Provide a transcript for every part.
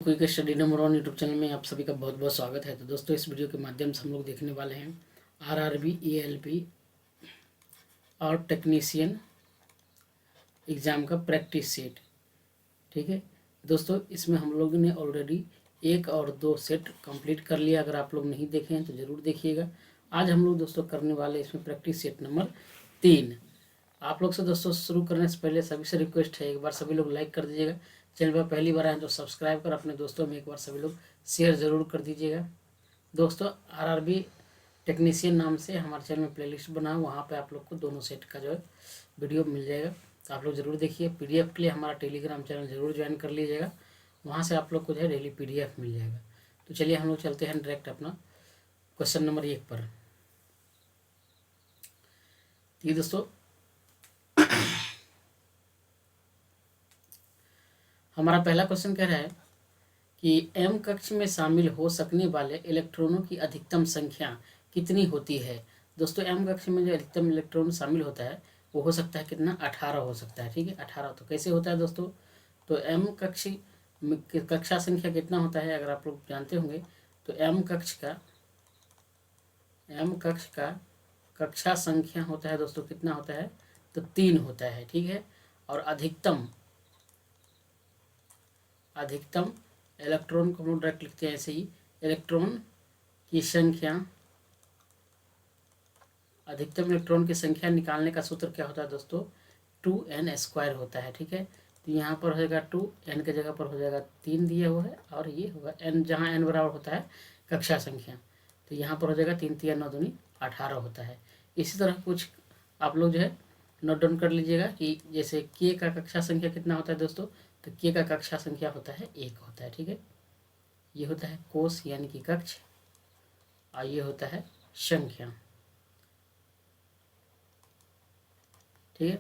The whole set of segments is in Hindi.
Quick study number 1 YouTube channel में आप सभी का बहुत बहुत स्वागत है। तो दोस्तों, इस वीडियो के माध्यम से हम लोग देखने वाले हैं आरआरबी, एएलपी और टेक्नीशियन एग्ज़ाम का प्रैक्टिस सेट। ठीक है दोस्तों, इसमें हम लोगों ने ऑलरेडी 1 और 2 सेट कंप्लीट कर लिया। अगर आप लोग नहीं देखे हैं तो ज़रूर देखिएगा। आज हम लोग दोस्तों करने वाले इसमें प्रैक्टिस सेट नंबर 3। आप लोग से दोस्तों शुरू करने से पहले सभी से रिक्वेस्ट है, एक बार सभी लोग लाइक कर दीजिएगा। चैनल पर पहली बार आए तो सब्सक्राइब कर अपने दोस्तों में एक बार सभी लोग शेयर ज़रूर कर दीजिएगा। दोस्तों, आरआरबी टेक्नीशियन नाम से हमारे चैनल में प्लेलिस्ट बना, वहाँ पे आप लोग को दोनों सेट का जो है वीडियो मिल जाएगा। तो आप लोग ज़रूर देखिए। पीडीएफ के लिए हमारा टेलीग्राम चैनल ज़रूर ज्वाइन कर लीजिएगा, वहाँ से आप लोग को जो है डेली पीडीएफ मिल जाएगा। तो चलिए हम लोग चलते हैं डायरेक्ट अपना क्वेश्चन नंबर 1 पर। ये दोस्तों हमारा पहला क्वेश्चन कह रहा है कि एम कक्ष में शामिल हो सकने वाले इलेक्ट्रॉनों की अधिकतम संख्या कितनी होती है। दोस्तों, एम कक्ष में जो अधिकतम इलेक्ट्रॉन शामिल होता है वो हो सकता है कितना, 18 हो सकता है। ठीक है, 18। तो कैसे होता है दोस्तों, तो एम कक्ष में कक्षा संख्या कितना होता है अगर आप लोग जानते होंगे तो एम कक्ष का कक्षा संख्या होता है दोस्तों कितना होता है, तो 3 होता है। ठीक है, और अधिकतम इलेक्ट्रॉन को हम लोग डायरेक्ट लिखते हैं ऐसे ही, इलेक्ट्रॉन की संख्या, अधिकतम इलेक्ट्रॉन की संख्या निकालने का सूत्र क्या होता है दोस्तों, 2n² होता है। ठीक है, तो यहाँ पर हो जाएगा 2, n के जगह पर हो जाएगा 3 दिया हुआ है, और ये होगा n, जहाँ n बराबर होता है कक्षा संख्या, तो यहाँ पर हो जाएगा 3 3 9 दूनी 18 होता है। इसी तरह कुछ आप लोग जो है नोट डाउन कर लीजिएगा कि जैसे k का कक्षा संख्या कितना होता है दोस्तों, तो k का कक्षा संख्या होता है 1 होता है। ठीक है, ये होता है कोश यानी कि कक्ष, और ये होता है संख्या। ठीक है,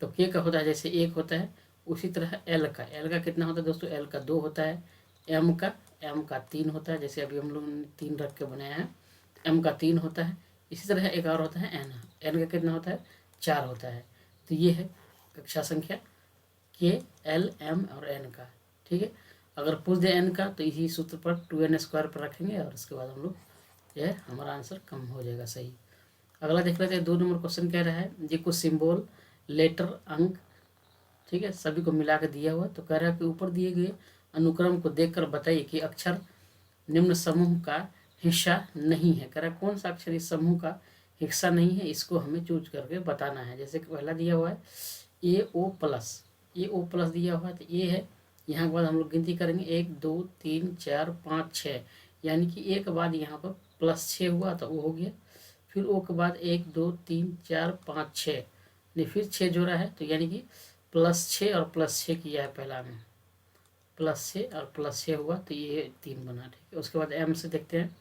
तो k का होता है जैसे 1 होता है, उसी तरह l का कितना होता है दोस्तों, l का 2 होता है, m का 3 होता है, जैसे अभी हम लोगों ने 3 रख के बनाया है, m का 3 होता है। इसी तरह एक और होता है n का कितना होता है, 4 होता है। तो ये है कक्षा संख्या k, l, m और n का। ठीक है, अगर पूछ दे n का तो इसी सूत्र पर 2n² पर रखेंगे, और उसके बाद हम लोग जो है हमारा आंसर कम हो जाएगा सही। अगला देख लेते हैं, 2 नंबर क्वेश्चन कह रहा है ये कुछ सिंबल, लेटर, अंक, ठीक है, सभी को मिला के दिया हुआ। तो कह रहा है कि ऊपर दिए गए अनुक्रम को देखकर बताइए कि अक्षर निम्न समूह का हिस्सा नहीं है। कह रहा है कौन सा अक्षर इस समूह का हिस्सा नहीं है, इसको हमें चूज करके बताना है। जैसे पहला दिया हुआ है AO+ दिया हुआ है, तो ये है, यहाँ के बाद हम लोग गिनती करेंगे 1 2 3 4 5 6, यानी कि एक के बाद यहाँ पर +6 हुआ तो वो हो गया। फिर ओ के बाद 1 2 3 4 5 6, नहीं फिर 6 जोड़ा है, तो यानी कि +6 और +6 किया है पहला में, +6 और +6 हुआ, तो ये 3 बना। ठीक है, उसके बाद m से देखते हैं,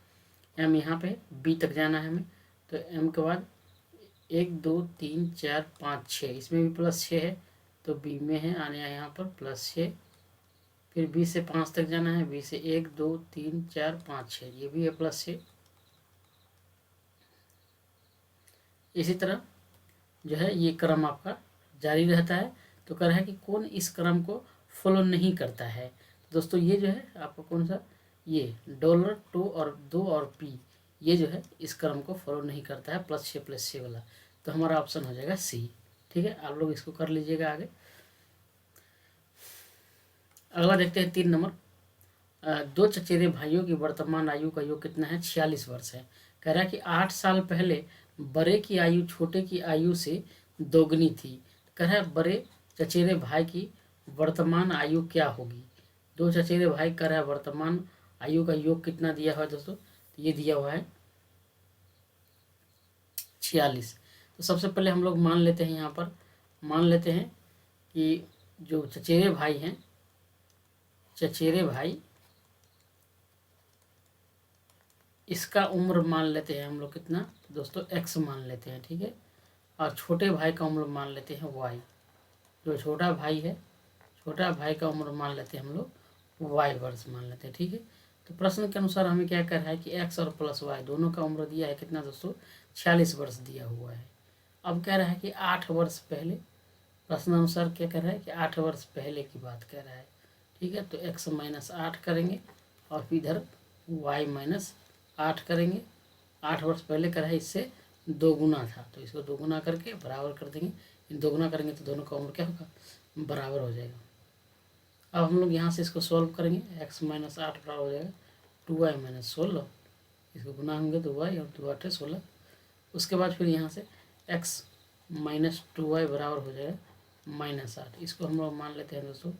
m यहाँ पे b तक जाना है हमें, तो m के बाद 1 2 3 4 5 6, इसमें भी +6 है, तो b में है आने यहाँ पर +6। फिर b से 5 तक जाना है, b से 1 2 3 4 5 6, ये भी है +6। इसी तरह जो है ये क्रम आपका जारी रहता है। तो कह रहा है कि कौन इस क्रम को फॉलो नहीं करता है। दोस्तों, ये जो है आपका कौन सा, ये $2 और 2 और p, ये जो है इस क्रम को फॉलो नहीं करता है, +6 वाला। तो हमारा ऑप्शन हो जाएगा सी। ठीक है, आप लोग इसको कर लीजिएगा आगे। अगला देखते हैं 3 नंबर, 2 चचेरे भाइयों की वर्तमान आयु का योग कितना है, 46 वर्ष है। कह रहा है कि 8 साल पहले बड़े की आयु छोटे की आयु से दोगुनी थी। कह रहा है बड़े चचेरे भाई की वर्तमान आयु क्या होगी। 2 चचेरे भाई कह रहा है वर्तमान आयु का योग कितना दिया हुआ है दोस्तों, तो ये दिया हुआ है 46। तो सबसे पहले हम लोग मान लेते हैं, यहाँ पर मान लेते हैं कि जो चचेरे भाई हैं, चचेरे भाई, इसका उम्र मान लेते हैं हम लोग कितना दोस्तों, x मान लेते हैं। ठीक है, और छोटे भाई का उम्र मान लेते हैं y। जो छोटा भाई है, छोटा भाई का उम्र मान लेते हैं हम लोग y वर्ष मान लेते हैं। ठीक है, तो प्रश्न के अनुसार हमें क्या कर रहा है कि x और +y दोनों का उम्र दिया है कितना दोस्तों, 46 वर्ष दिया हुआ है। अब कह रहा है कि 8 वर्ष पहले, प्रश्न अनुसार क्या कर रहा है कि 8 वर्ष पहले की बात कह रहा है। ठीक है। तो x माइनस 8 करेंगे और फिर इधर y माइनस 8 करेंगे। 8 वर्ष पहले करा है, इससे 2 गुना था, तो इसको 2 गुना करके बराबर कर देंगे। इन 2 गुना करेंगे तो दोनों का उम्र क्या होगा, बराबर हो जाएगा। अब हम लोग यहाँ से इसको सॉल्व करेंगे। x माइनस 8 बराबर हो जाएगा 2y माइनस 16। इसको गुना होंगे तो y और 2 8 16। उसके बाद फिर यहाँ से x माइनस 2y बराबर हो जाएगा माइनस 8। इसको हम लोग मान लेते हैं दोस्तों,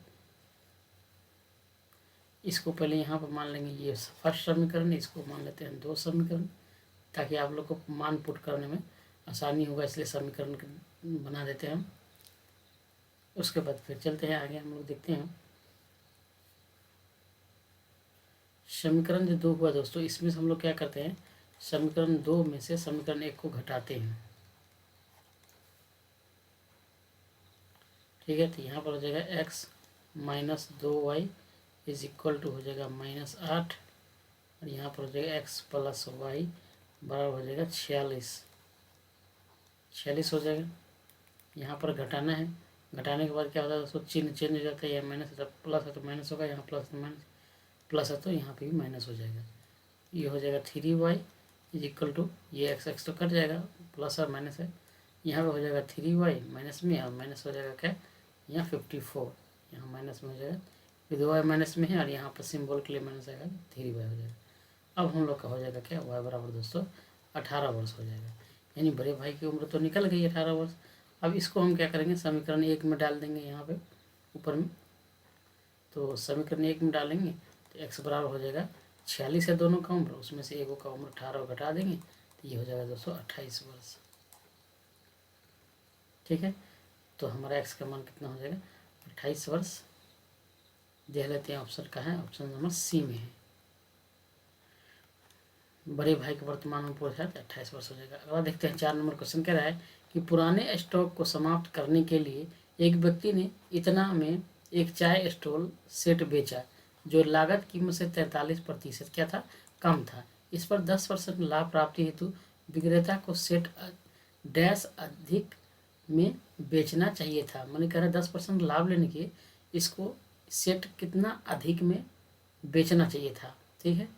इसको पहले यहाँ पर मान लेंगे ये फर्स्ट समीकरण, इसको मान लेते हैं 2 समीकरण, ताकि आप लोग को मान पुट करने में आसानी होगा, इसलिए समीकरण बना देते हैं हम। उसके बाद फिर चलते हैं आगे, हम लोग देखते हैं समीकरण जो 2 हुआ दोस्तों, इसमें हम लोग क्या करते हैं, समीकरण 2 में से समीकरण 1 को घटाते हैं। ठीक है। तो यहाँ पर हो जाएगा x minus 2y is equal to हो जाएगा माइनस 8, और यहाँ पर हो जाएगा x प्लस वाई बराबर हो जाएगा 46 हो जाएगा। यहाँ पर घटाना है, घटाने के बाद क्या होता है दोस्तों, चिन्ह चेंज हो जाता है। यहाँ माइनस है तो प्लस है तो माइनस होगा, यहाँ प्लस तो माइनस, प्लस है तो यहाँ पे भी माइनस हो जाएगा। ये हो जाएगा 3y इज इक्वल टू, ये x तो कट जाएगा, प्लस और माइनस है, यहाँ पे हो जाएगा 3y माइनस में, और माइनस हो जाएगा क्या, यहाँ 54, यहाँ माइनस में हो जाएगा, फिर 2y माइनस में है और यहाँ पर सिंबल के लिए माइनस आएगा, 3y हो जाएगा। अब हम लोग का हो जाएगा क्या, y बराबर दोस्तों 18 वर्ष हो जाएगा। यानी बड़े भाई की उम्र तो निकल गई 18 वर्ष। अब इसको हम क्या करेंगे, समीकरण 1 में डाल देंगे यहाँ पे ऊपर में। तो समीकरण 1 में डालेंगे तो x बराबर हो जाएगा 46 है दोनों का उम्र, उसमें से एक का उम्र 18 घटा देंगे तो ये हो जाएगा दोस्तों 28 वर्ष। ठीक है। तो हमारा x का मान कितना हो जाएगा, 28 वर्ष। देख लेते हैं ऑप्शन का है, ऑप्शन नंबर सी में है। बड़े भाई का वर्तमान उम्र पूछा है तो 28 वर्ष हो जाएगा। अगला देखते हैं 4 नंबर क्वेश्चन कह रहा है कि पुराने स्टॉक को समाप्त करने के लिए एक व्यक्ति ने इतना में एक चाय स्टॉल सेट बेचा जो लागत कीमत से 43% क्या था, कम था। इस पर 10% लाभ प्राप्ति हेतु विक्रेता को सेट डैश अधिक में बेचना चाहिए था। मैंने कह रहा 10% लाभ लेने के इसको सेट कितना अधिक में बेचना चाहिए था। ठीक है।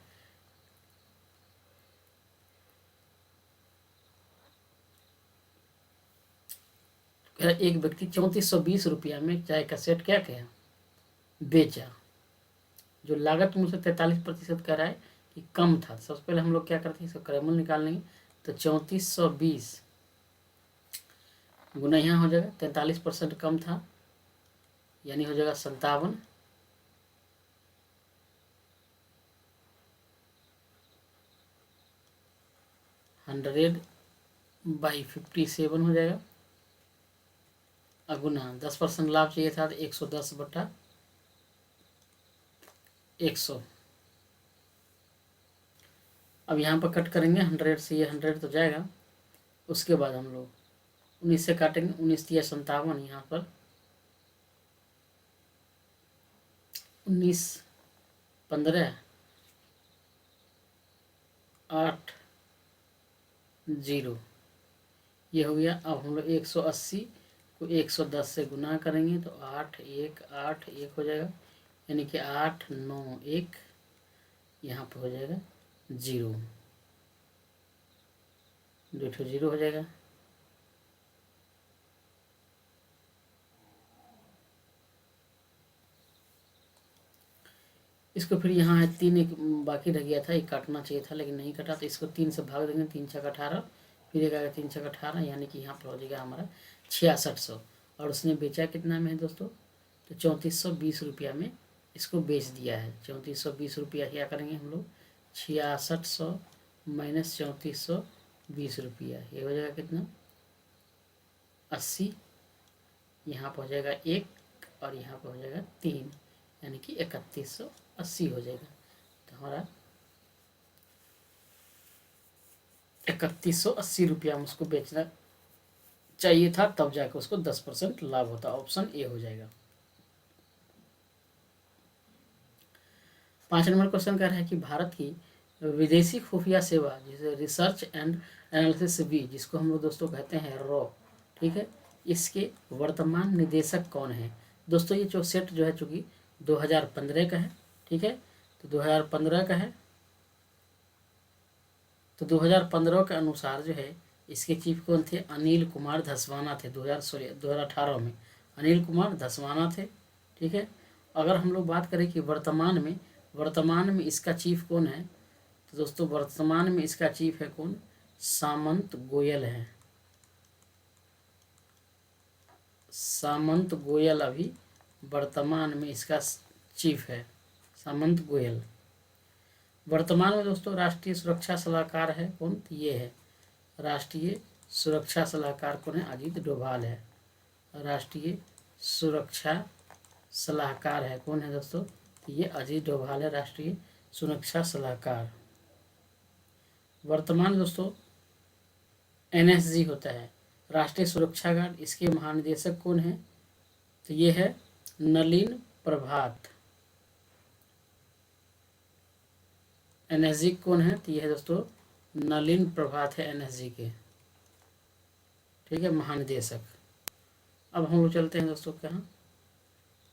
एक व्यक्ति 3420 रुपया में चाय का सेट क्या किया, बेचा, जो लागत मुझसे 43% कह रहा है कि कम था। सबसे पहले हम लोग क्या करते हैं, इसका क्रमूल निकाल लेंगे। तो 3420 गुना यहाँ हो जाएगा 43% कम था, यानी हो जाएगा 57, हंड्रेड बाई 57 हो जाएगा। अगुना 10% लाभ चाहिए था तो 110 बटा 100। अब यहाँ पर कट करेंगे 100 से, ये 100 तो जाएगा। उसके बाद हम लोग 19 से काटेंगे, 19 दिया 57, यहाँ पर 19 15 8 0 ये हो गया। अब हम लोग 180 को 110 से गुना करेंगे तो 8 1 8 1 हो जाएगा, यानी कि 8 9 1 यहाँ पर हो जाएगा 0, 2 0 हो जाएगा। इसको फिर यहाँ है 3 एक बाकी रह गया था, एक काटना चाहिए था लेकिन नहीं कटा, तो इसको 3 से भाग देंगे, 3 छक 18, फिर एक आएगा 3 छक 18, यानी कि यहाँ पर हो जाएगा हमारा 6600। और उसने बेचा कितना में है दोस्तों, तो 3420 रुपया में इसको बेच दिया है। 3420 रुपया क्या करेंगे हम लोग, 6600 माइनस 3420 रुपया, ये हो जाएगा कितना 80, यहाँ पर हो जाएगा 1 और यहाँ पर हो जाएगा 3, यानी कि 3180 हो जाएगा। तो हमारा 3180 रुपया में उसको बेचना चाहिए था, तब जाकर उसको 10% लाभ होता। ऑप्शन ए हो जाएगा। 5 नंबर क्वेश्चन कह रहा है कि भारत की विदेशी खुफिया सेवा जिसे रिसर्च एंड एनालिसिस भी, जिसको हम लोग दोस्तों कहते हैं रॉ, ठीक है, इसके वर्तमान निदेशक कौन है दोस्तों। ये जो सेट जो है, चूँकि 2015 का है, ठीक है। तो 2015 का है, तो 2015 के अनुसार जो है इसके चीफ कौन थे? अनिल कुमार धस्माना थे। 2018 में अनिल कुमार धस्माना थे, ठीक है। अगर हम लोग बात करें कि वर्तमान में इसका चीफ कौन है, तो दोस्तों वर्तमान में इसका चीफ है कौन? सामंत गोयल है। सामंत गोयल अभी वर्तमान में इसका चीफ है, सामंत गोयल। वर्तमान में दोस्तों राष्ट्रीय सुरक्षा सलाहकार है कौन? तो ये है राष्ट्रीय सुरक्षा सलाहकार कौन है? अजीत डोभाल है। राष्ट्रीय सुरक्षा सलाहकार है कौन है दोस्तों? तो ये अजीत डोभाल है, राष्ट्रीय सुरक्षा सलाहकार। वर्तमान दोस्तों एनएसजी होता है, राष्ट्रीय सुरक्षा गार्ड, इसके महानिदेशक कौन है? तो ये है नलिन प्रभात। एनएसजी कौन है? तो ये है दोस्तों नलिन प्रभात है एनएसजी के, ठीक है, महानिदेशक। अब हम लोग चलते हैं दोस्तों कहाँ,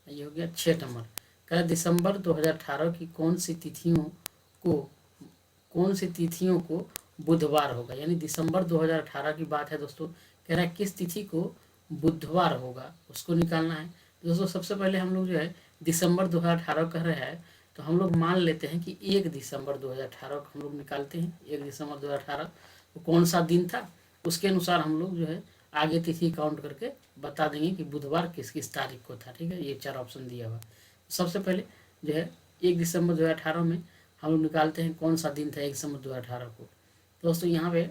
ये हो गया 6 नंबर। क्या दिसंबर 2018 की कौन सी तिथियों को बुधवार होगा? यानी दिसंबर 2018 की बात है दोस्तों, कह रहा है किस तिथि को बुधवार होगा, उसको निकालना है। दोस्तों सबसे पहले हम लोग जो है दिसंबर 2018 कह रहे हैं, तो हम लोग मान लेते हैं कि 1 दिसंबर 2018 को हम लोग निकालते हैं। 1 दिसंबर 2018 तो कौन सा दिन था, उसके अनुसार हम लोग जो है आगे तिथि काउंट करके बता देंगे कि बुधवार किस किस तारीख को था, ठीक है। ये 4 ऑप्शन दिया हुआ। सबसे पहले जो है 1 दिसंबर 2018 में हम लोग निकालते हैं कौन सा दिन था 1 दिसंबर 2018 को। दोस्तों यहाँ पे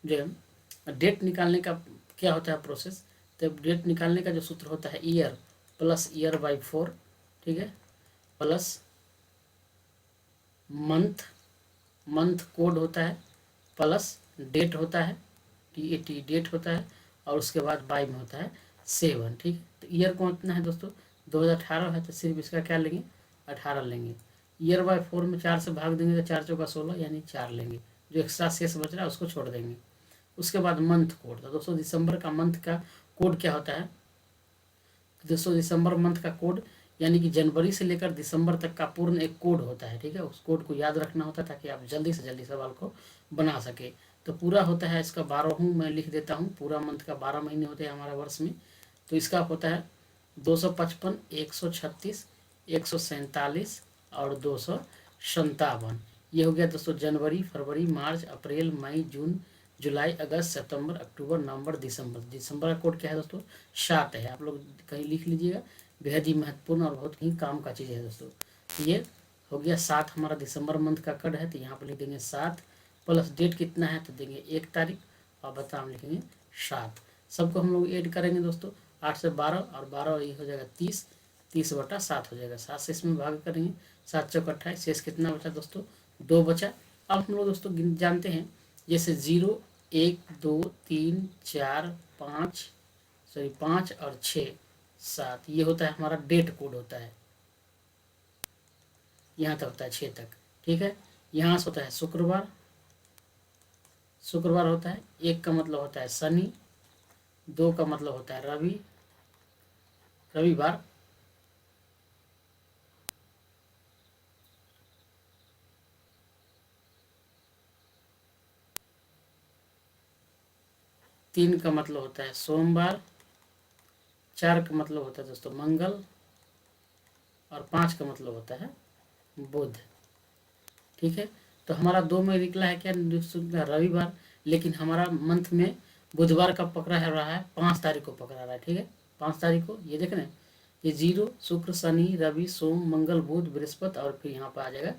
जो है डेट निकालने का क्या होता है प्रोसेस, तो डेट निकालने का जो सूत्र होता है ईयर प्लस ईयर बाई 4, ठीक है, प्लस मंथ कोड होता है, प्लस डेट होता है, TAT डेट होता है, और उसके बाद बाई में होता है 7, ठीक है। तो ईयर कौन कितना है दोस्तों? 2018 है, तो सिर्फ इसका क्या लेंगे? 18 लेंगे। ईयर बाई 4 में 4 से भाग देंगे तो 4 चौका 16, यानी 4 लेंगे। जो एक्स्ट्रा शेष बच रहा है उसको छोड़ देंगे। उसके बाद मंथ कोड, तो दोस्तों दिसंबर का मंथ का कोड क्या होता है? दोस्तों दिसंबर मंथ का कोड यानी कि जनवरी से लेकर दिसंबर तक का पूर्ण एक कोड होता है, ठीक है। उस कोड को याद रखना होता है ताकि आप जल्दी से जल्दी सवाल को बना सके। तो पूरा होता है इसका 12 मैं लिख देता हूँ, पूरा मंथ का 12 महीने होते हैं हमारा वर्ष में। तो इसका होता है 255, 136, 147 और 257। ये हो गया दोस्तों जनवरी, फरवरी, मार्च, अप्रैल, मई, जून, जुलाई, अगस्त, सितंबर, अक्टूबर, नवंबर, दिसंबर। दिसंबर का कोड क्या है दोस्तों? 7 है। आप लोग कहीं लिख लीजिएगा, बेहद ही महत्वपूर्ण और बहुत ही काम का चीज़ है दोस्तों। ये हो गया 7 हमारा दिसंबर मंथ का कोड है, तो यहाँ पर लिख देंगे 7, प्लस डेट कितना है तो देंगे 1 तारीख, और बताम लिखेंगे 7। सबको हम लोग ऐड करेंगे दोस्तों, 8 से 12 और 12 ये हो जाएगा 30, 30/7 हो जाएगा। 7 से इसमें भाग करेंगे, 7 चौक 28, शेष कितना बचा दोस्तों? 2 बचा। अब हम लोग दोस्तों जानते हैं जैसे 0, 1, 2, 3, 4, 5 और 6, 7, ये होता है हमारा डेट कोड होता है, यहाँ तक होता है 6 तक, ठीक है। यहाँ से होता है शुक्रवार होता है। 1 का मतलब होता है शनि, 2 का मतलब होता है रविवार, 3 का मतलब होता है सोमवार, 4 का मतलब होता है दोस्तों मंगल, और 5 का मतलब होता है बुध, ठीक है। तो हमारा 2 में निकला है क्या? रविवार, लेकिन हमारा मंथ में बुधवार का पकड़ा है रहा है 5 तारीख को पकड़ा रहा है, ठीक है। 5 तारीख को ये देख रहे हैं, ये 0 शुक्र शनि रवि सोम मंगल बुध बृहस्पति, और फिर यहाँ पर आ जाएगा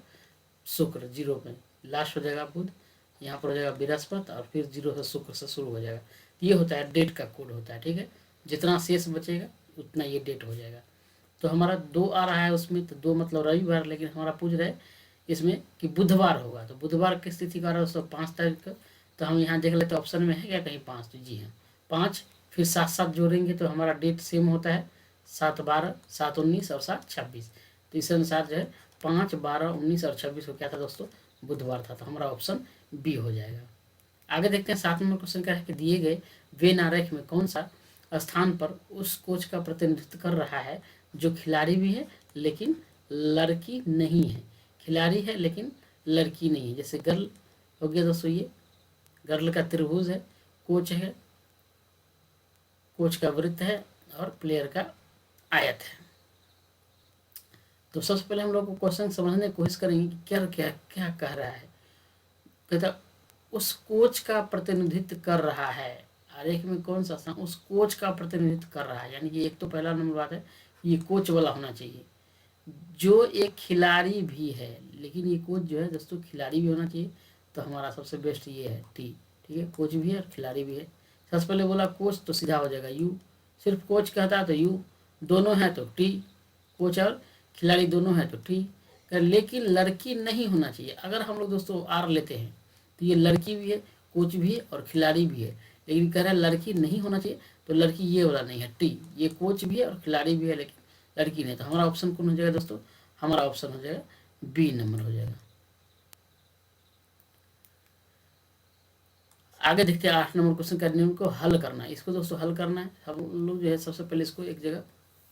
शुक्र, 0 में लास्ट हो जाएगा बुध, यहाँ पर हो जाएगा बृहस्पति, और फिर 0 से शुक्र से शुरू हो जाएगा। ये होता है डेट का कोड होता है, ठीक है। जितना शेष बचेगा उतना ये डेट हो जाएगा। तो हमारा 2 आ रहा है उसमें, तो 2 मतलब रविवार, लेकिन हमारा पूछ रहा है इसमें कि बुधवार होगा, तो बुधवार किस तिथि का आ रहा है दोस्तों? 5 तारीख का। तो हम यहाँ देख लेते ऑप्शन में है क्या कहीं 5? तो जी हाँ 5, फिर 7 जोड़ेंगे तो हमारा डेट सेम होता है, 7/12, 7/19 और 7/26। तो इस अनुसार जो है 5, 12, 19 और 26 को क्या था दोस्तों? बुधवार था। तो हमारा ऑप्शन बी हो जाएगा। आगे देखते हैं 7 नंबर क्वेश्चन क्या है कि दिए गए वेन आरेख में कौन सा स्थान पर उस कोच का प्रतिनिधित्व कर रहा है जो खिलाड़ी भी है लेकिन लड़की नहीं है, खिलाड़ी है लेकिन लड़की नहीं है। जैसे गर्ल हो गया दोस्तों, ये गर्ल का त्रिभुज है, कोच है, कोच का वृत्त है और प्लेयर का आयत है। तो सबसे पहले हम लोग को क्वेश्चन समझने की कोशिश करेंगे कि क्या क्या क्या कह रहा है। कहता उस कोच का प्रतिनिधित्व कर रहा है, आरेख में कौन सा उस कोच का प्रतिनिधित्व कर रहा है, यानी कि एक तो पहला नंबर बात है ये कोच वाला होना चाहिए, जो एक खिलाड़ी भी है, लेकिन ये कोच जो है दोस्तों खिलाड़ी भी होना चाहिए। तो हमारा सबसे बेस्ट ये है टी, ठीक है, कोच भी है और खिलाड़ी भी है। सबसे पहले बोला कोच तो सीधा हो जाएगा यू, सिर्फ कोच कहता है तो यू, दोनों है तो टी, कोच और खिलाड़ी दोनों है तो टी। लेकिन लड़की नहीं होना चाहिए। अगर हम लोग दोस्तों आर लेते हैं तो ये लड़की भी है, कोच भी है और खिलाड़ी भी है, लेकिन कह रहा है लड़की नहीं होना चाहिए, तो लड़की ये वाला नहीं है टी, ये कोच भी है और खिलाड़ी भी है लेकिन लड़की नहीं। तो हमारा ऑप्शन कौन हो जाएगा दोस्तों, हमारा ऑप्शन हो जाएगा बी नंबर हो जाएगा। आगे देखते हैं 8 नंबर क्वेश्चन का नियम को हल करना है। इसको दोस्तों हल करना है, हम लोग जो है सबसे पहले इसको एक जगह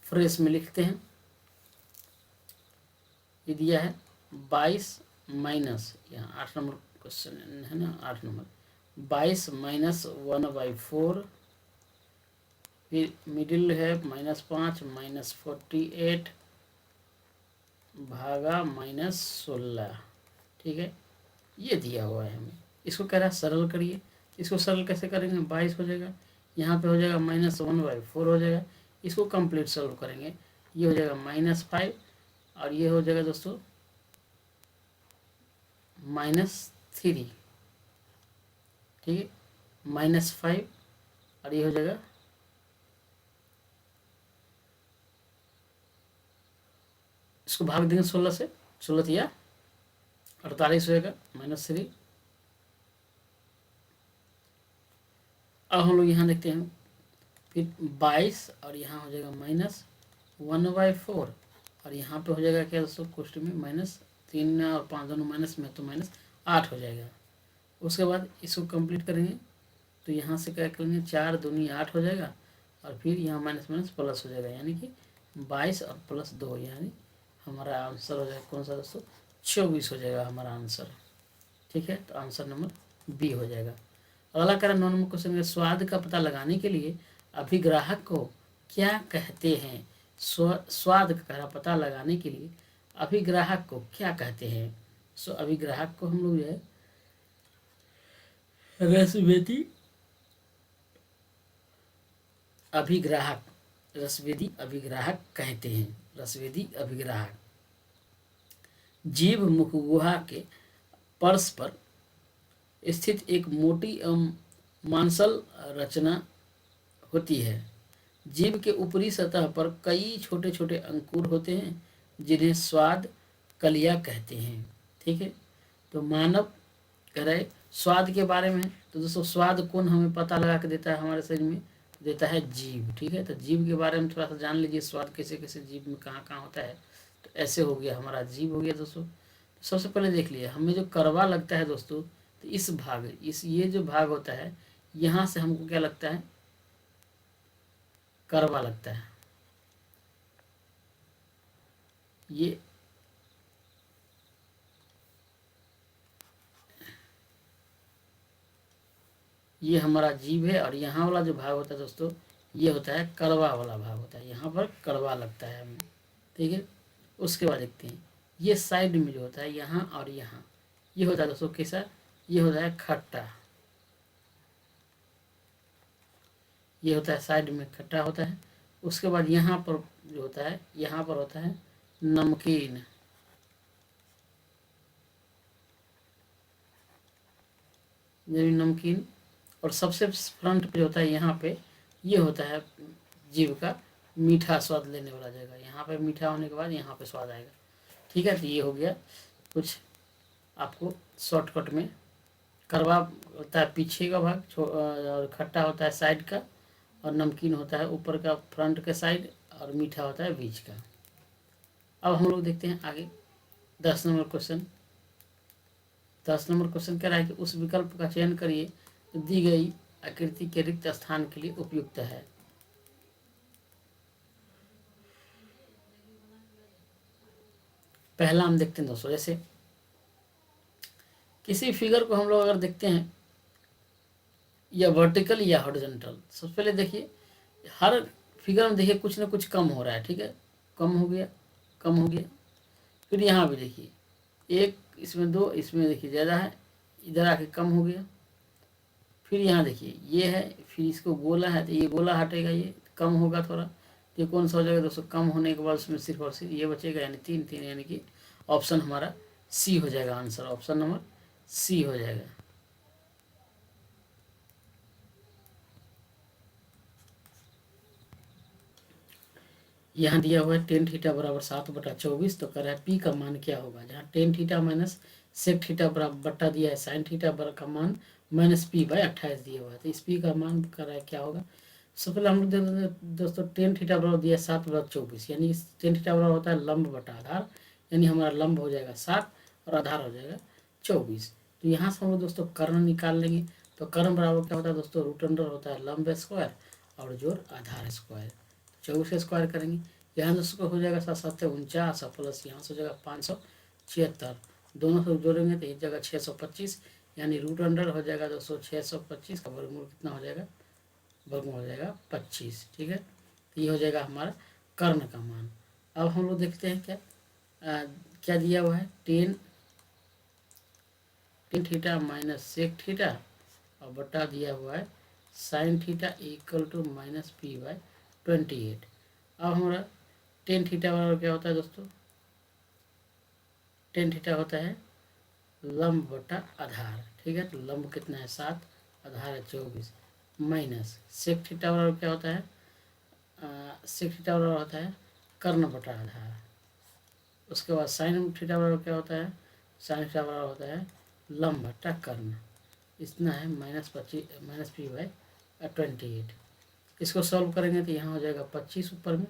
फ्रेश में लिखते हैं। ये दिया है 22 माइनस, यहाँ 8 नंबर क्वेश्चन है ना, 8 नंबर 22 माइनस 1/4, फिर मिडिल है -5 -48 भागा -16, ठीक है, ये दिया हुआ है हमें। इसको कह रहा है सरल करिए। इसको सरल कैसे करेंगे, 22 हो जाएगा, यहाँ पे हो जाएगा -1/4 हो जाएगा। इसको कंप्लीट सॉल्व करेंगे, ये हो जाएगा -5 और ये हो जाएगा दोस्तों -3, ठीक है, -5 और ये हो जाएगा इसको भाग देंगे 16 से, 16 या 48 हो जाएगा -3। अब हम लोग यहाँ देखते हैं, फिर 22 और यहाँ हो जाएगा -1/4 और यहाँ पे हो जाएगा क्या दोस्तों कोष्ट में -3 और 5 दोनों माइनस में, तो -8 हो जाएगा। उसके बाद इसको कंप्लीट करेंगे तो यहाँ से क्या करेंगे 4 दूनी 8 हो जाएगा और फिर यहाँ माइनस माइनस प्लस हो जाएगा, यानी कि 22 और +2, यानी हमारा आंसर हो जाएगा कौन सा दोस्तों 24 हो जाएगा हमारा आंसर, ठीक है। तो आंसर नंबर बी हो जाएगा। अगला करें 9 नंबर क्वेश्चन में, स्वाद का पता लगाने के लिए अभिग्राहक को क्या कहते हैं। स्वाद का पता लगाने के लिए अभिग्राहक को क्या कहते हैं। अभिग्राहक को हम लोग जो है रसवेदी अभिग्राहक, रसवेदी अभिग्राहक कहते हैं। रसवेदी अभिग्राहक जीभ मुख गुहा के पर्श पर स्थित एक मोटी एवं मांसल रचना होती है। जीभ के ऊपरी सतह पर कई छोटे छोटे अंकुर होते हैं जिन्हें स्वाद कलिया कहते हैं, ठीक है। तो मानव कह रहे स्वाद के बारे में, तो दोस्तों स्वाद कौन हमें पता लगा के देता है हमारे शरीर में, देता है जीभ, ठीक है। तो जीभ के बारे में थोड़ा सा जान लीजिए, स्वाद कैसे कैसे जीभ में कहाँ कहाँ होता है। तो ऐसे हो गया हमारा जीभ हो गया दोस्तों। तो सबसे पहले देख लिए हमें जो कड़वा लगता है दोस्तों, तो इस भाग, इस ये जो भाग होता है यहाँ से हमको क्या लगता है कड़वा लगता है। ये हमारा जीभ है और यहाँ वाला जो भाग होता है दोस्तों ये होता है कड़वा वाला भाग होता है, यहाँ पर कड़वा लगता है हमें, ठीक है। उसके बाद देखते हैं ये साइड में जो होता है यहाँ और यहाँ, ये होता है दोस्तों कैसा, ये होता है खट्टा, ये होता है साइड में खट्टा होता है। उसके बाद यहाँ पर जो होता है यहाँ पर होता है नमकीन, ये नमकीन। और सबसे फ्रंट पे होता है यहाँ पे, ये होता है जीभ का मीठा स्वाद लेने वाला जगह, यहाँ पे मीठा होने के बाद यहाँ पे स्वाद आएगा, ठीक है। तो ये हो गया कुछ आपको शॉर्टकट में। कड़वा होता है पीछे का भाग और खट्टा होता है साइड का, और नमकीन होता है ऊपर का फ्रंट के साइड, और मीठा होता है बीच का। अब हम लोग देखते हैं आगे 10 नंबर क्वेश्चन। 10 नंबर क्वेश्चन कह रहा है कि उस विकल्प का चयन करिए दी गई आकृति के रिक्त स्थान के लिए उपयुक्त है। पहला हम देखते हैं दोस्तों, जैसे किसी फिगर को हम लोग अगर देखते हैं या वर्टिकल या हॉरिजॉन्टल, सबसे पहले देखिए हर फिगर में देखिए कुछ ना कुछ कम हो रहा है, ठीक है, कम हो गया, कम हो गया। फिर यहाँ भी देखिए एक, इसमें दो, इसमें देखिए ज़्यादा है, इधर आके कम हो गया। फिर यहाँ देखिए ये है, फिर इसको गोला है तो ये गोला हटेगा, ये कम होगा थोड़ा, तो ये कौन सा हो जाएगा दोस्तों, कम होने के बाद उसमें सिर्फ और सिर्फ ये बचेगा, यानी तीन तीन, यानी कि ऑप्शन हमारा सी हो जाएगा, आंसर ऑप्शन नंबर सी हो जाएगा। यहाँ दिया हुआ है टेन थीटा बराबर 7/24, तो कह रहा है पी का मान क्या होगा, जहाँ tan theta minus sec theta बराबर बट्टा दिया है साइन थीटा बराबर का मान माइनस पी/28 दिया हुआ है, तो इस पी का मान कर रहा है क्या होगा। सबसे पहले हम लोग देख लेते हैं दोस्तों, टेन थीटा बराबर दिया है 7/24, यानी टेन थीटा बराबर होता है लंब बटा आधार, यानी हमारा लंब हो जाएगा 7 और आधार हो जाएगा 24। तो यहाँ से हम लोग दोस्तों कर्ण निकाल लेंगे, तो कर्ण बराबर क्या होता है दोस्तों, रूट अंडर होता है लंब स्क्वायर और जोड़ आधार स्क्वायर, 24 स्क्वायर करेंगे, यहाँ दोस्तों हो जाएगा 7×7 = 49 प्लस यहाँ से हो जाएगा 576, दोनों से जोड़ेंगे तो एक जगह 625, यानी रूट अंडर हो जाएगा दोस्तों 625 का वर्गमूल कितना हो जाएगा, वर्गमूल हो जाएगा 25, ठीक है। तो ये हो जाएगा हमारा कर्ण का मान। अब हम लोग देखते हैं क्या दिया हुआ है, tan theta minus sec theta और बटा दिया हुआ है sine theta equal to minus पी/28। अब हमारा टेन थीटा बराबर क्या होता है दोस्तों, टेन थीटा होता है लंब बटा आधार, ठीक है, तो लंब कितना है 7, आधार है 24, माइनस सेक थीटा बराबर क्या होता है, सेक थीटा बराबर होता है कर्ण बटा आधार। उसके बाद साइन थीटा बराबर क्या होता है, साइन थीटा बराबर होता है लंब बटा कर्ण, इतना है माइनस पी/28। इसको सॉल्व करेंगे तो यहाँ हो जाएगा 25 ऊपर में,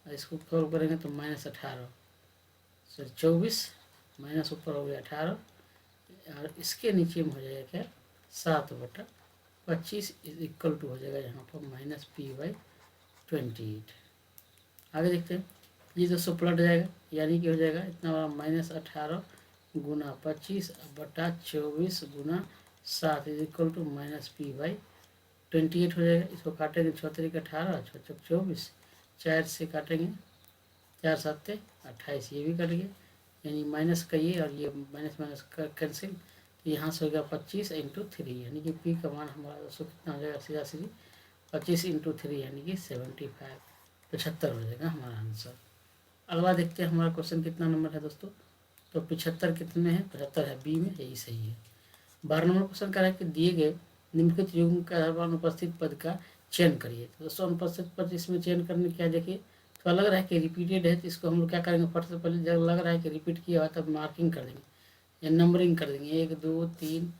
और इसको सॉल्व करेंगे तो -18 सॉरी 24 माइनस ऊपर हो गया 18, और इसके नीचे में हो जाएगा क्या 7/25 इक्वल टू हो जाएगा यहाँ पर माइनस पी/28। आगे देखते हैं, ये दोस्तों पलट जाएगा, यानी कि हो जाएगा इतना बड़ा -18 गुना 25/24 गुना 7 इक्वल टू माइनस पी/28 हो जाएगा। इसको काटेंगे 6×3 = 18, 6×4 = 24, 4 से काटेंगे 4 7 28, ये भी कट गया, यानी माइनस का ये और ये माइनस माइनस का कैंसिल, तो यहाँ से हो गया 25 × 3, यानी कि पी का मान हमारा दोस्तों कितना हो जाएगा, सीधा सीधी 25 × 3 यानी कि 75 हो जाएगा हमारा आंसर। अगला देखते हैं हमारा क्वेश्चन कितना नंबर है दोस्तों, तो 75 कितने हैं, 75 है, बी में, यही सही है। 12 नंबर क्वेश्चन कह रहा है कि दिए गए निम्नलिखित युग्म के आधार पर अनुपस्थित पद का चयन करिए। तो दोस्तों अनुपस्थित पद इसमें चयन करने क्या, देखिए तो लग रहा है कि रिपीटेड है, तो इसको हम लोग क्या करेंगे, फट से पहले जब लग रहा है कि रिपीट किया हुआ तब मार्किंग कर देंगे या नंबरिंग कर देंगे, 1 2 3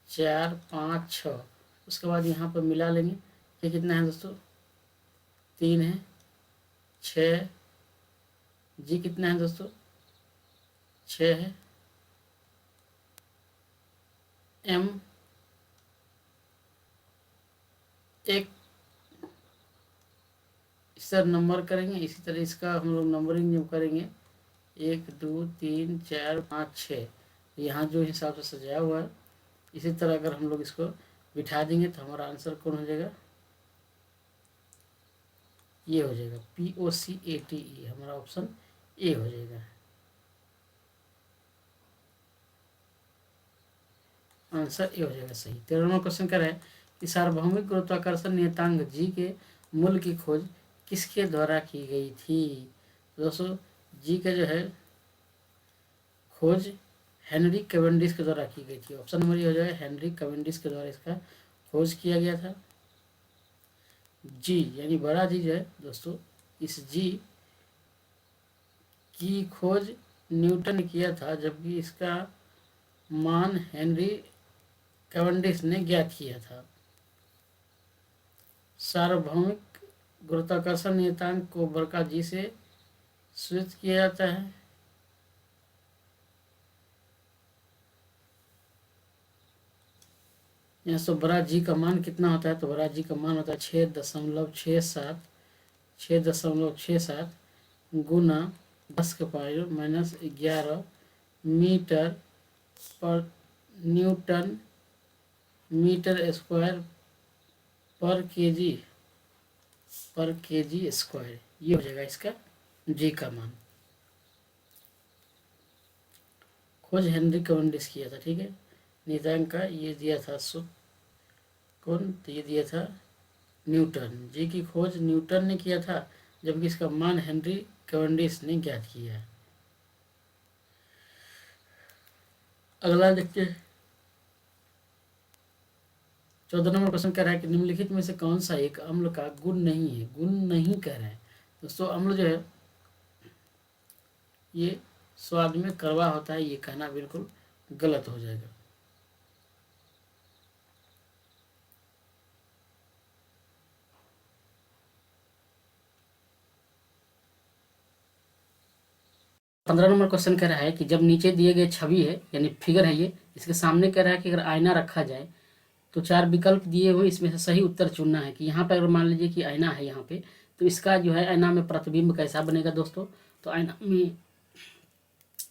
4 5 6। उसके बाद यहाँ पर मिला लेंगे, ये कितना है दोस्तों, 3 है, 6, जी कितना है दोस्तों, 6 है, एम 1, इस तरह नंबर करेंगे, इसी तरह इसका हम लोग नंबरिंग जब करेंगे 1 2 3 4 5 6, यहाँ जो हिसाब से सजाया हुआ है इसी तरह अगर हम लोग इसको बिठा देंगे तो हमारा आंसर कौन हो जाएगा, ये हो जाएगा POCATE, हमारा ऑप्शन ए हो जाएगा, आंसर ए हो जाएगा सही। 13 नंबर क्वेश्चन कर रहा है कि सार्वभौमिक गुरुत्वाकर्षण नियतांक जी के मूल्य की खोज किसके द्वारा की गई थी। दोस्तों जी का जो है खोज हेनरी कैवेंडिश के द्वारा की गई थी, ऑप्शन नंबर ये हो जाएगा, हेनरी कैवेंडिश के द्वारा इसका खोज किया गया था। जी यानी बड़ा जी जो है दोस्तों, इस जी की खोज न्यूटन ने किया था, जबकि इसका मान हेनरी कैवेंडिश ने ज्ञात किया था। सार्वभौमिक गुरुत्वाकर्षण नियतांक को बड़का जी से सूचित किया जाता है। यहाँ से बड़ा जी का मान कितना होता है, तो बड़ा जी का मान होता है 6.67 गुना 10⁻⁻11 मीटर पर न्यूटन मीटर स्क्वायर पर केजी स्क्वायर, ये हो जाएगा इसका जी का मान। खोज हेनरी कैवेंडिश किया था, ठीक है। नियतांक का ये दिया था कौन, तो ये दिया था न्यूटन। जी की खोज न्यूटन ने किया था, जबकि इसका मान हेनरी कैवेंडिश ने ज्ञात किया है। अगला देखते हैं 14 नंबर क्वेश्चन कह रहा है कि निम्नलिखित में से कौन सा एक अम्ल का गुण नहीं है। गुण नहीं कह रहे हैं दोस्तों, अम्ल जो है ये स्वाद में कड़वा होता है, ये कहना बिल्कुल गलत हो जाएगा। पंद्रह नंबर क्वेश्चन कह रहा है कि जब नीचे दिए गए छवि है यानी फिगर है, ये इसके सामने कह रहा है कि अगर आईना रखा जाए तो 4 विकल्प दिए हुए, इसमें से सही उत्तर चुनना है। कि यहाँ पर अगर मान लीजिए कि आईना है यहाँ पे, तो इसका जो है आईना में प्रतिबिंब कैसा बनेगा दोस्तों, तो आईना में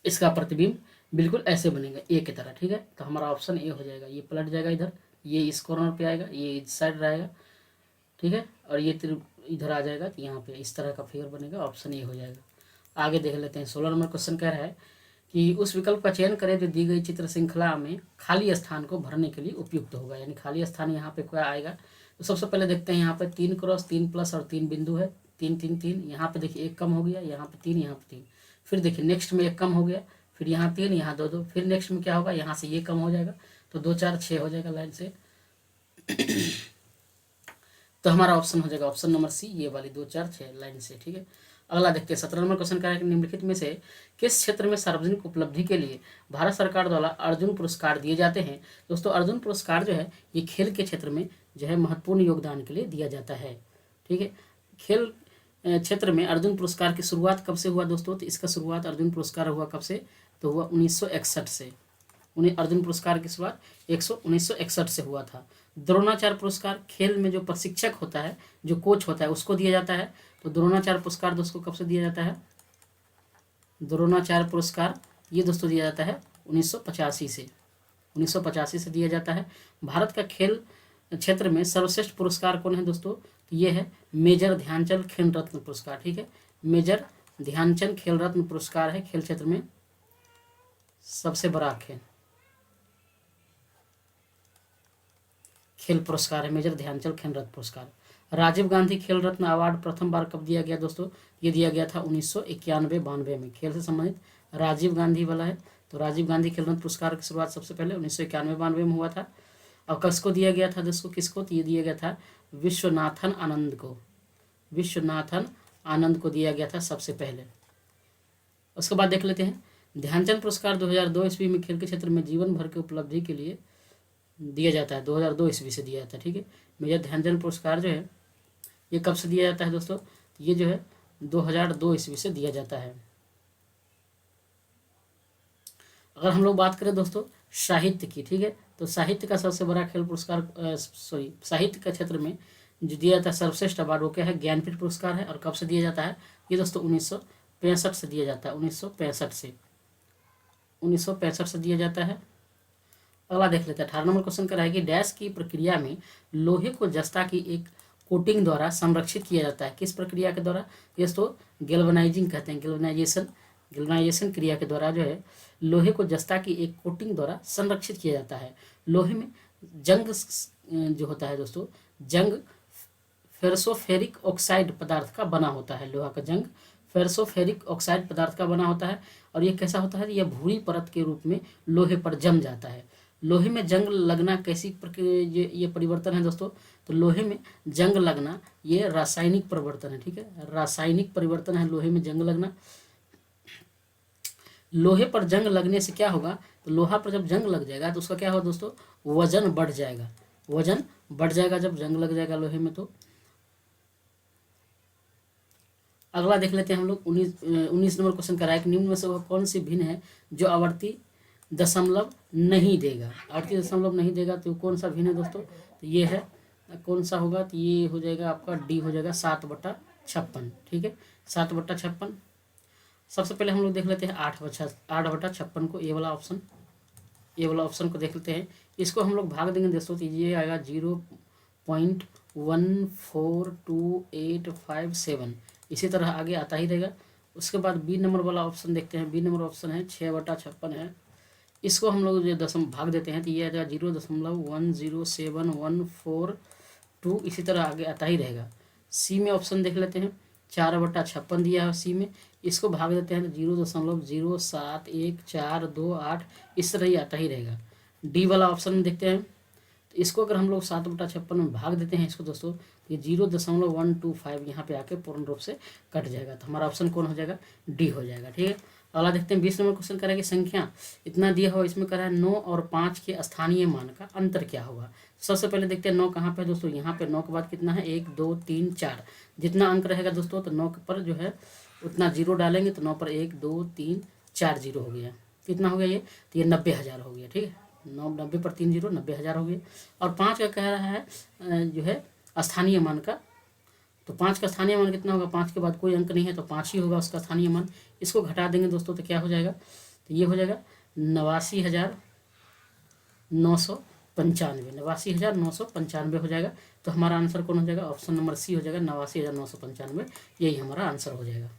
इसका प्रतिबिंब बिल्कुल ऐसे बनेगा, ए की तरह, ठीक है। तो हमारा ऑप्शन ए हो जाएगा। ये पलट जाएगा इधर, ये इस कॉर्नर पे आएगा, ये इस साइड रहेगा, ठीक है, और ये इधर आ जाएगा, तो यहाँ पे इस तरह का फिगर बनेगा, ऑप्शन ए हो जाएगा। आगे देख लेते हैं 16 नंबर क्वेश्चन कह रहा है कि उस विकल्प का चयन करें जो दी गई चित्र श्रृंखला में खाली स्थान को भरने के लिए उपयुक्त होगा। यानी खाली स्थान यहाँ पे क्या आएगा, तो सबसे पहले देखते हैं यहाँ पे 3x3 और 3 बिंदु है, 3 3 3, यहाँ पे देखिए 1 कम हो गया, यहाँ पे 3, यहाँ पे 3, फिर देखिए नेक्स्ट में 1 कम हो गया, फिर यहाँ 3, यहाँ 2 2, फिर नेक्स्ट में क्या होगा, यहाँ से ये कम हो जाएगा, तो 2 4 6 हो जाएगा लाइन से। तो हमारा ऑप्शन हो जाएगा ऑप्शन नंबर सी, ये वाली 2 4 6 लाइन से, ठीक है। अगला देखते हैं 17 नंबर क्वेश्चन का है कि निम्नलिखित में से किस क्षेत्र में सार्वजनिक उपलब्धि के लिए भारत सरकार द्वारा अर्जुन पुरस्कार दिए जाते हैं। दोस्तों अर्जुन पुरस्कार जो है ये खेल के क्षेत्र में जो है महत्वपूर्ण योगदान के लिए दिया जाता है, ठीक है। खेल क्षेत्र में अर्जुन पुरस्कार की शुरुआत कब से हुआ दोस्तों, तो इसका शुरुआत अर्जुन पुरस्कार हुआ कब से, तो हुआ 1961 से। उन्हें अर्जुन पुरस्कार की शुरुआत 1961 से हुआ था। द्रोणाचार्य पुरस्कार खेल में जो प्रशिक्षक होता है, जो कोच होता है, उसको दिया जाता है। तो द्रोणाचार्य पुरस्कार दोस्तों कब से दिया जाता है, द्रोणाचार्य पुरस्कार ये दोस्तों दिया जाता है 1985 से दिया जाता है। भारत का खेल क्षेत्र में सर्वश्रेष्ठ पुरस्कार कौन है दोस्तों, तो ये है मेजर ध्यानचंद खेल रत्न पुरस्कार, ठीक है। मेजर ध्यानचंद खेल रत्न पुरस्कार है खेल क्षेत्र में सबसे बड़ा खेल पुरस्कार है, मेजर ध्यानचंद खेल रत्न पुरस्कार। राजीव गांधी खेल रत्न अवार्ड प्रथम बार कब दिया गया दोस्तों, ये दिया गया था 1991-92 में। खेल से संबंधित राजीव गांधी वाला है, तो राजीव गांधी खेल रत्न पुरस्कार की शुरुआत सबसे पहले 1991-92 में हुआ था। और किसको दिया गया था दोस्तों, किसको, तो ये दिया गया था विश्वनाथन आनंद को, विश्वनाथन आनंद को दिया गया था सबसे पहले। उसके बाद देख लेते हैं ध्यानचंद पुरस्कार 2002 ईस्वी में खेल के क्षेत्र में जीवन भर की उपलब्धि के लिए दिया जाता है, 2002 ईस्वी से दिया जाता है, ठीक है। मेजर ध्यानचंद पुरस्कार जो है ये कब से दिया जाता है दोस्तों, ये जो है 2002 ईस्वी से दिया जाता है। अगर हम लोग बात करें दोस्तों साहित्य की, ठीक है, तो साहित्य का सबसे बड़ा खेल पुरस्कार साहित्य के क्षेत्र में जो दिया जाता है सर्वश्रेष्ठ अवार्ड वो क्या है, ज्ञानपीठ पुरस्कार है। और कब से दिया जाता है, ये दोस्तों 1965 से दिया जाता है, 1965 से दिया जाता है। अगला देख लेते हैं 18 नंबर क्वेश्चन का है कि डैश की प्रक्रिया में लोहे को जस्ता की एक कोटिंग द्वारा संरक्षित किया जाता है। किस प्रक्रिया के द्वारा, ये तो गैल्वेनाइजिंग कहते हैं, गैल्वेनाइजेशन क्रिया के द्वारा जो है लोहे को जस्ता की एक कोटिंग द्वारा संरक्षित किया जाता है। लोहे में जंग जो होता है दोस्तों, जंग फेरसोफेरिक ऑक्साइड पदार्थ का बना होता है। लोहा का जंग फेरसोफेरिक ऑक्साइड पदार्थ का बना होता है और ये कैसा होता है, यह भूरी परत के रूप में लोहे पर जम जाता है। लोहे में जंग लगना कैसी प्रक्रिया, ये परिवर्तन है दोस्तों, तो लोहे में जंग लगना ये रासायनिक परिवर्तन है, ठीक है, रासायनिक परिवर्तन है लोहे में जंग लगना। लोहे पर जंग लगने से क्या होगा, तो लोहा पर जब जंग लग जाएगा तो उसका क्या होगा दोस्तों, वजन बढ़ जाएगा, वजन बढ़ जाएगा जब जंग लग जाएगा लोहे में। तो अगला देख लेते हैं हम लोग 19 नंबर क्वेश्चन कराया कि निम्न में से वह कौन सी भिन्न है जो आवर्ती दशमलव नहीं देगा। आवर्ती दशमलव नहीं देगा तो कौन सा भिन्न है दोस्तों, तो ये है कौन सा होगा, तो ये हो जाएगा आपका डी हो जाएगा 7/56, ठीक है, 7/56। सबसे पहले हम लोग देख लेते हैं 8/56 को, ये वाला ऑप्शन को देख लेते हैं। इसको हम लोग भाग देंगे दोस्तों तो ये आएगा 0.14285 इसी तरह आगे आता ही रहेगा। उसके बाद बी नंबर वाला ऑप्शन देखते हैं। बी नंबर ऑप्शन है 6/56 है। इसको हम लोग जो दशम भाग देते हैं तो ये आ जाएगा 0.10714 इसी तरह आगे आता ही रहेगा। सी में ऑप्शन देख लेते हैं 4/56 दिया है सी में, इसको भाग देते हैं तो 0.07142 इस तरह ही आता ही रहेगा। डी वाला ऑप्शन में देखते हैं तो इसको अगर हम लोग 7/56 में भाग देते हैं इसको दोस्तों, ये 0.125 यहाँ पे आके पूर्ण रूप से कट जाएगा। तो हमारा ऑप्शन कौन हो जाएगा? डी हो जाएगा। ठीक है, अगला देखते हैं 20 नंबर क्वेश्चन कह रहा है कि संख्या इतना दिया हुआ, इसमें कह रहा है 9 और 5 के स्थानीय मान का अंतर क्या होगा। सबसे पहले देखते हैं 9 कहाँ पे है दोस्तों, यहाँ पे 9 के बाद कितना है 1 2 3 4, जितना अंक रहेगा दोस्तों तो 9 पर जो है उतना जीरो डालेंगे तो 9 पर 1 2 3 4 जीरो हो गया। कितना हो गया ये? तो ये 90,000 हो गया। ठीक है, 90 पर 3 जीरो 90,000 हो गया। और 5 का कह रहा है जो है स्थानीय मान का, तो 5 का स्थानीय मान कितना होगा? 5 के बाद कोई अंक नहीं है तो 5 ही होगा उसका स्थानीय मान। इसको घटा देंगे दोस्तों तो क्या हो जाएगा? तो ये हो जाएगा 89,995 हो जाएगा। तो हमारा आंसर कौन हो जाएगा? ऑप्शन नंबर सी हो जाएगा, 89,995 यही हमारा आंसर हो जाएगा।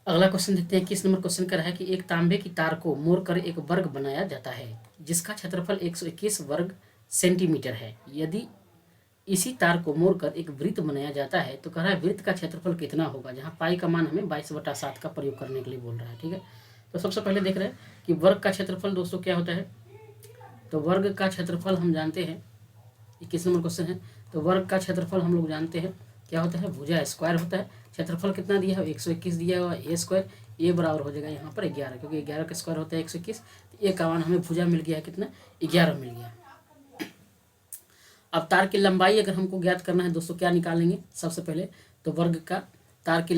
अगला क्वेश्चन देखते हैं। 21 नंबर क्वेश्चन कर रहा है कि एक तांबे की तार को मोड़कर एक वर्ग बनाया जाता है जिसका क्षेत्रफल 121 वर्ग सेंटीमीटर है। यदि इसी तार को मोड़कर एक वृत्त बनाया जाता है तो कह रहा है वृत्त का क्षेत्रफल कितना होगा, जहाँ पाई का मान हमें 22/7 का प्रयोग करने के लिए बोल रहा है। ठीक है, तो सबसे पहले देख रहे हैं कि वर्ग का क्षेत्रफल दोस्तों क्या होता है। तो वर्ग का क्षेत्रफल हम जानते हैं, 21 नंबर क्वेश्चन है, तो वर्ग का क्षेत्रफल हम लोग जानते हैं क्या होता है, भुजा स्क्वायर होता है। क्षेत्रफल कितना दिया है? 121 दिया हुआ, ए स्क्वायर, ए बराबर हो जाएगा यहाँ पर 11, क्योंकि 11 का स्क्वायर होता है 121। तो ए का मान हमें भुजा मिल गया कितना? 11 मिल गया। अब तार की लंबाई अगर हमको ज्ञात करना है दोस्तों, क्या निकालेंगे? सबसे पहले तो वर्ग का तार की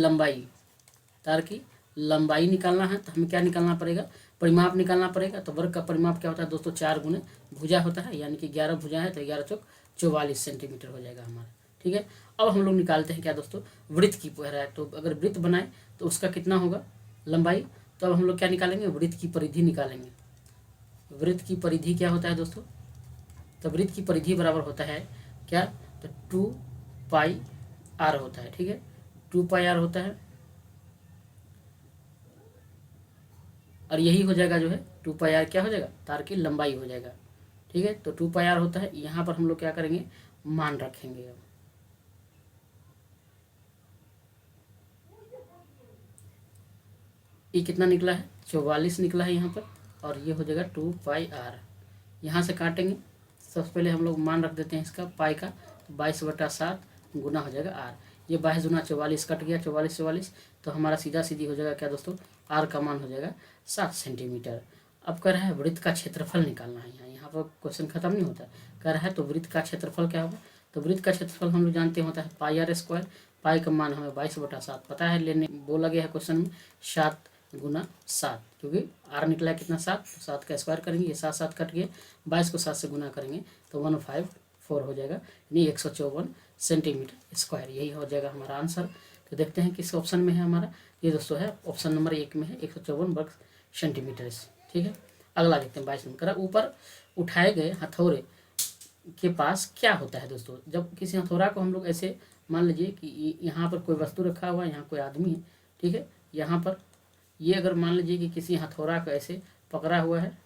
लंबाई निकालना है तो हमें क्या निकालना पड़ेगा? परिमाप निकालना पड़ेगा। तो वर्ग का परिमाप क्या होता है दोस्तों? 4 गुने भुजा होता है, यानी कि 11 भुजा है तो 11 चौक 44 सेंटीमीटर हो जाएगा हमारा। ठीक है, अब हम लोग निकालते हैं क्या दोस्तों? वृत्त की कह रहा है, तो अगर वृत्त बनाए तो उसका कितना होगा लंबाई? तो अब हम लोग क्या निकालेंगे? वृत्त की परिधि निकालेंगे। वृत्त की परिधि क्या होता है दोस्तों? तो वृत्त की परिधि बराबर होता है क्या? तो 2πr होता है। ठीक है, 2πr होता है, और यही हो जाएगा जो है 2πr क्या हो जाएगा? तार की लंबाई हो जाएगा। ठीक है, तो 2πr होता है। यहाँ पर हम लोग क्या करेंगे? मान रखेंगे। अब ये कितना निकला है? 44 निकला है यहाँ पर, और ये हो जाएगा 2πr। यहाँ से काटेंगे, सबसे पहले हम लोग मान रख देते हैं इसका पाई का, 22/7 गुना हो जाएगा आर। ये 22 गुना 44 कट गया, 44 तो हमारा सीधा सीधी हो जाएगा क्या दोस्तों? आर का मान हो जाएगा 7 सेंटीमीटर। अब कह रहा है वृत्त का क्षेत्रफल निकालना है। यहाँ पर क्वेश्चन खत्म नहीं होता, कह रहा है तो वृत्त का क्षेत्रफल क्या होगा? तो वृत्त का क्षेत्रफल हम लोग जानते होता है πr स्क्वायर। पाई का मान हमें 22/7 पता है, लेने बोला गया है क्वेश्चन में 7 गुना 7, क्योंकि आर निकला है कितना? 7, तो 7 का स्क्वायर करेंगे, ये 7 कट गए, 22 को 7 से गुना करेंगे तो 154 हो जाएगा, यानी 154 सेंटीमीटर स्क्वायर। यही हो जाएगा हमारा आंसर। तो देखते हैं किस ऑप्शन में है हमारा। ये दोस्तों है ऑप्शन नंबर 1 में है 154 वर्ग सेंटीमीटर। ठीक है, अगला देखते हैं 22 नंबर। ऊपर उठाए गए हथौड़े के पास क्या होता है दोस्तों? जब किसी हथौड़ा को हम लोग ऐसे मान लीजिए कि यहाँ पर कोई वस्तु रखा हुआ है, यहाँ कोई आदमी है। ठीक है, यहाँ पर ये अगर मान लीजिए कि किसी हथौड़ा को ऐसे पकड़ा हुआ है,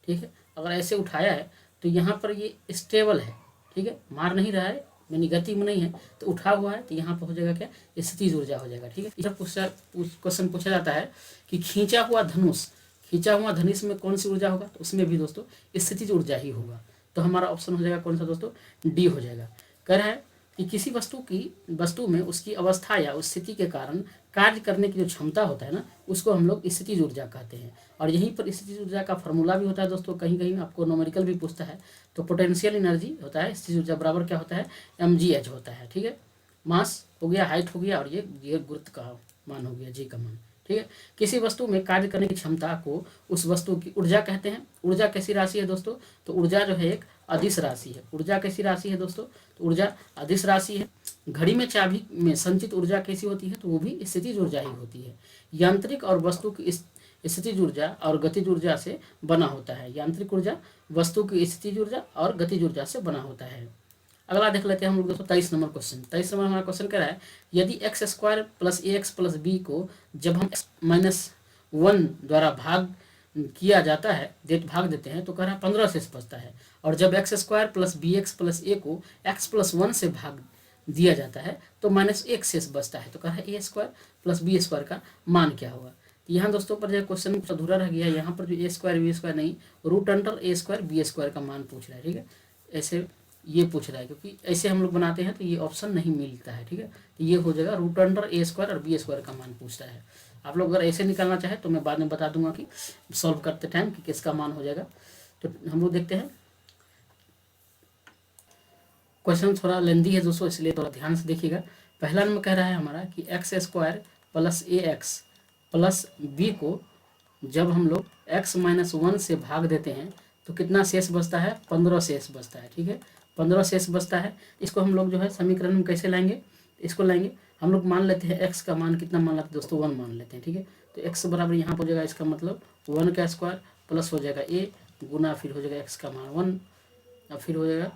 ठीक है, अगर ऐसे उठाया है तो यहाँ पर ये स्टेबल है। ठीक है, मार नहीं रहा है, यानी गति में नहीं है, तो उठा हुआ है तो यहाँ पर हो जाएगा क्या? स्थितिज ऊर्जा हो जाएगा। ठीक है, इधर क्वेश्चन पूछा जाता है कि खींचा हुआ धनुष में कौन सी ऊर्जा होगा? तो उसमें भी दोस्तों स्थितिज ऊर्जा ही होगा। तो हमारा ऑप्शन हो जाएगा कौन सा दोस्तों? डी हो जाएगा। कह रहा है कि किसी वस्तु में उसकी अवस्था या उस स्थिति के कारण कार्य करने की जो क्षमता होता है ना, उसको हम लोग स्थितिज ऊर्जा कहते हैं। और यहीं पर स्थितिज ऊर्जा का फॉर्मूला भी होता है दोस्तों, कहीं कहीं आपको न्यूमेरिकल भी पूछता है। तो पोटेंशियल एनर्जी होता है स्थितिज ऊर्जा बराबर क्या होता है? mgh होता है। ठीक है, मास हो गया, हाइट हो गया, और ये गुरुत्व का मान हो गया, जी का मान। ठीक है, किसी वस्तु में कार्य करने की क्षमता को उस वस्तु की ऊर्जा कहते हैं। ऊर्जा कैसी राशि है दोस्तों? तो ऊर्जा जो है एक अदिश राशि है। ऊर्जा कैसी राशि है दोस्तों? तो ऊर्जा अदिश राशि है। घड़ी में चाबी में संचित ऊर्जा कैसी होती है? तो वो भी स्थितिज ऊर्जा ही होती है। यांत्रिक और वस्तु की स्थितिज ऊर्जा और गतिज ऊर्जा से बना होता है। यांत्रिक ऊर्जा वस्तु की स्थितिज ऊर्जा और गतिज ऊर्जा से बना होता है। अगला देख लेते हैं हम लोग दोस्तों 23 नंबर क्वेश्चन। 23 नंबर हमारा क्वेश्चन कह रहा है, यदि एक्स स्क्वायर प्लस ए एक्स प्लस बी को जब हम -1 द्वारा भाग किया जाता है, भाग देते हैं, तो कह रहा है 15 शेष बचता है। और जब X square plus B X plus A को एक्स प्लस 1 से भाग दिया जाता है तो -1 शेष बचता है। तो कह रहा है ए स्क्वायर प्लस बी स्क्वायर का मान क्या होगा? तो यहाँ दोस्तों पर जो क्वेश्चन अधूरा रह गया, यहाँ पर जो ए स्क्वायर बी स्क्वायर नहीं, रूट अंडर ए स्क्वायर बी स्क्वायर का मान पूछ रहा है। ठीक है, ऐसे ये पूछ रहा है, क्योंकि ऐसे हम लोग बनाते हैं तो ये ऑप्शन नहीं मिलता है। ठीक है, तो ये हो जाएगा रूट अंडर ए स्क्वायर और बी स्क्वायर का मान पूछ रहा है। आप लोग अगर ऐसे निकालना चाहे तो मैं बाद में बता दूंगा कि सॉल्व करते टाइम कि किसका मान हो जाएगा। तो हम लोग देखते हैं, क्वेश्चन थोड़ा लेंदी है दोस्तों, इसलिए थोड़ा ध्यान से देखिएगा। पहला नंबर कह रहा है हमारा कि एक्स स्क्वायर प्लस ए एक्स प्लस बी को जब हम लोग x - 1 से भाग देते हैं तो कितना शेष बचता है? 15 शेष बचता है। ठीक है, 15 शेष बचता है। इसको हम लोग जो है समीकरण में कैसे लाएंगे? इसको लाएंगे, हम लोग मान लेते हैं x का मान कितना मान लेते हैं दोस्तों? 1 मान लेते हैं। ठीक है, तो x बराबर यहाँ पर हो जाएगा, इसका मतलब 1 का स्क्वायर प्लस हो जाएगा a गुना फिर हो जाएगा x का मान 1 और फिर हो जाएगा